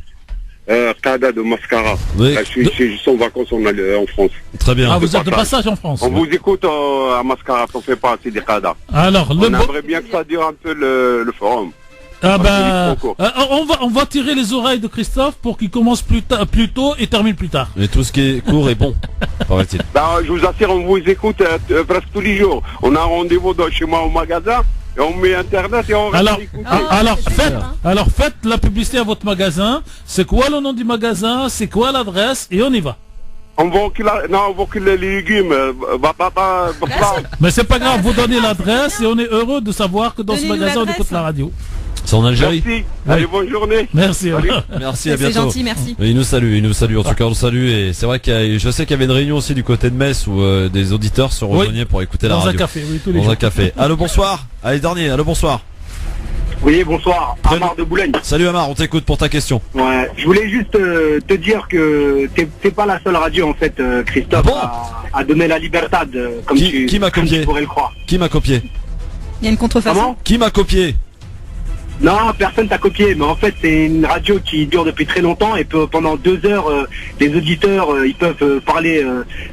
Kada de Mascara. Oui. Je suis juste en vacances en France. Très bien. Ah, vous êtes de passage en France. On vous écoute à Mascara, on fait pas assez des Kada. Alors, on aimerait bien que ça dure un peu le forum. Ah ben, on va tirer les oreilles de Christophe pour qu'il commence plus tôt et termine plus tard. Mais tout ce qui est court est bon, paraît-il. Ben, je vous assure, on vous écoute presque tous les jours. On a un rendez-vous chez moi au magasin et on met internet et on reste écouter. Alors faites la publicité à votre magasin. C'est quoi le nom du magasin? C'est quoi l'adresse? Et on y va. On vend que les légumes. Mais c'est pas grave, vous donnez l'adresse et on est heureux de savoir que dans ce magasin on écoute la radio. C'est en Algérie. Merci. Allez, bonne journée. Merci. Merci, à bientôt. C'est gentil, merci. Il nous salue, en tout cas on le salue. Et c'est vrai je sais qu'il y avait une réunion aussi du côté de Metz où des auditeurs se rejoignaient pour écouter la radio. Dans un café, oui, tous les jours. Dans un café. Allô, bonsoir. Allez, dernier, allô, bonsoir. Oui, bonsoir. Amar de Boulogne. Salut Amar, on t'écoute pour ta question. Ouais, je voulais juste te dire que t'es pas la seule radio en fait, Christophe, à donner la libertad, comme qui m'a copié? Tu pourrais le croire. Qui m'a copié? Il y a une contrefaçon. Qui m'a copié? Non, personne t'a copié, mais en fait c'est une radio qui dure depuis très longtemps et pendant 2 heures, les auditeurs ils peuvent parler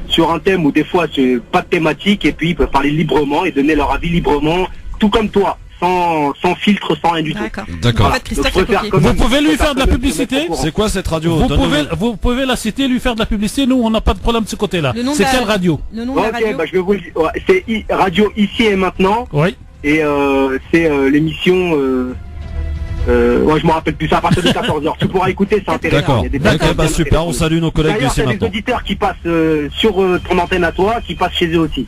sur un thème ou des fois c'est pas de thématique et puis ils peuvent parler librement et donner leur avis librement, tout comme toi. Sans filtre, sans rien du tout. D'accord. En fait, Christophe a copié. Vous pouvez lui faire de la publicité. C'est quoi cette radio? Vous pouvez la citer, lui faire de la publicité. Nous, on n'a pas de problème de ce côté-là. C'est quelle radio? Le nom de la radio. Bah, je vais vous dire. Ouais, c'est Radio Ici et Maintenant. Oui. Et c'est l'émission... je me rappelle plus ça à partir de 14h. Tu pourras écouter, c'est intéressant. D'accord, bah super, on salue nos collègues d'ici maintenant. Il y a des auditeurs qui passent sur ton antenne à toi, qui passent chez eux aussi.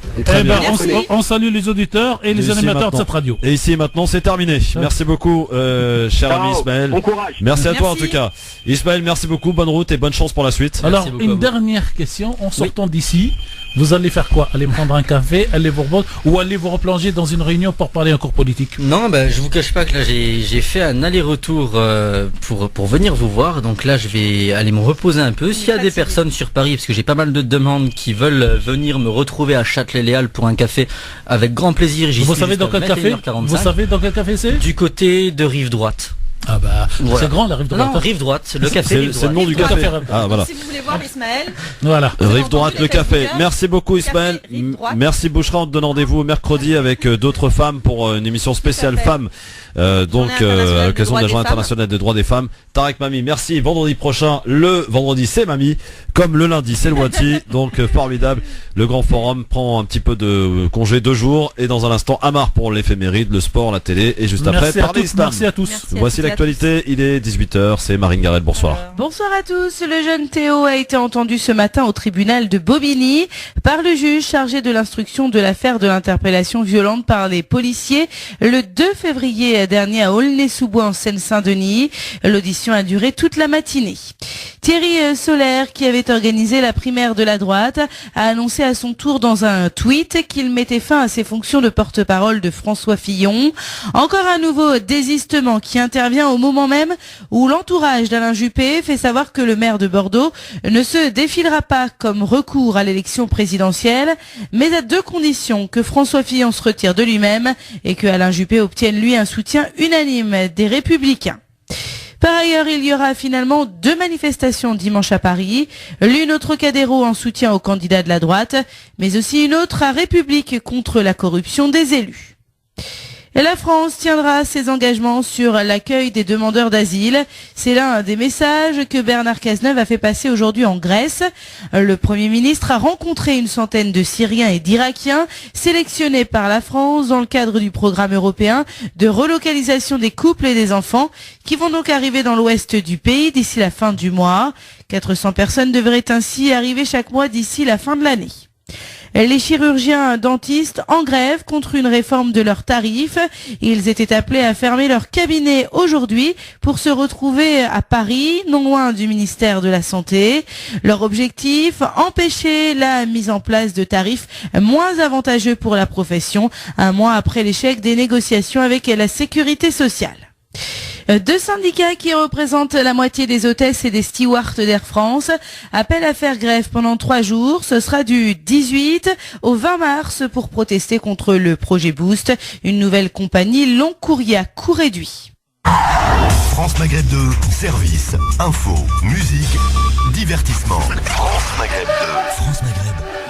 On salue les auditeurs et les animateurs de cette radio. Et ici maintenant, c'est terminé. Merci beaucoup, cher ami Ismaël. Bon courage. Merci à toi en tout cas. Ismaël, merci beaucoup, bonne route et bonne chance pour la suite. Alors, une dernière question, en sortant d'ici, vous allez faire quoi? Aller prendre un café, aller vous reposer ou aller vous replonger dans une réunion pour parler encore politique? Non, je vous cache pas que là j'ai fait un aller-retour pour venir vous voir. Donc là je vais aller me reposer un peu. S'il y a des personnes sur Paris, parce que j'ai pas mal de demandes qui veulent venir me retrouver à Châtelet-Léal pour un café, avec grand plaisir. Vous savez dans quel café? Vous savez dans quel café c'est? Du côté de Rive Droite. Ah bah, voilà. C'est grand la Rive Droite. Non, Rive Droite, le café Rive Droite. C'est le nom du café. Ah, voilà. Si vous voulez voir Ismaël. Voilà. Rive Droite, le café. Merci beaucoup Ismaël. Merci Bouchra, on te donne rendez-vous mercredi avec d'autres femmes pour une émission spéciale femmes. À l'occasion de la Journée internationale des droits des femmes. Tarek Mami, merci. Vendredi prochain, le vendredi c'est Mami, comme le lundi c'est le Wati. Donc formidable. Le grand forum prend un petit peu de congé 2 jours et dans un instant Amar pour l'éphéméride, le sport, la télé et juste après parler islam. Merci à tous. Voici l'actualité, il est 18h, c'est Marine Garrel, bonsoir. Bonsoir à tous, le jeune Théo a été entendu ce matin au tribunal de Bobigny par le juge chargé de l'instruction de l'affaire de l'interpellation violente par les policiers le 2 février dernier à Aulnay-sous-Bois en Seine-Saint-Denis. L'audition a duré toute la matinée. Thierry Solaire, qui avait organisé la primaire de la droite, a annoncé à son tour dans un tweet qu'il mettait fin à ses fonctions de porte-parole de François Fillon. Encore un nouveau désistement qui intervient au moment même où l'entourage d'Alain Juppé fait savoir que le maire de Bordeaux ne se défilera pas comme recours à l'élection présidentielle, mais à deux conditions: que François Fillon se retire de lui-même et que Alain Juppé obtienne lui un soutien unanime des Républicains. Par ailleurs, il y aura finalement 2 manifestations dimanche à Paris, l'une au Trocadéro en soutien aux candidats de la droite, mais aussi une autre à République contre la corruption des élus. Et la France tiendra ses engagements sur l'accueil des demandeurs d'asile. C'est l'un des messages que Bernard Cazeneuve a fait passer aujourd'hui en Grèce. Le Premier ministre a rencontré une centaine de Syriens et d'Irakiens sélectionnés par la France dans le cadre du programme européen de relocalisation des couples et des enfants qui vont donc arriver dans l'ouest du pays d'ici la fin du mois. 400 personnes devraient ainsi arriver chaque mois d'ici la fin de l'année. Les chirurgiens dentistes en grève contre une réforme de leurs tarifs. Ils étaient appelés à fermer leur cabinet aujourd'hui pour se retrouver à Paris, non loin du ministère de la Santé. Leur objectif, empêcher la mise en place de tarifs moins avantageux pour la profession, un mois après l'échec des négociations avec la sécurité sociale. 2 syndicats qui représentent la moitié des hôtesses et des stewards d'Air France appellent à faire grève pendant 3 jours. Ce sera du 18 au 20 mars pour protester contre le projet Boost, une nouvelle compagnie long courrier à coût réduit. France Maghreb 2, service, info, musique, divertissement. France Maghreb 2. France Maghreb.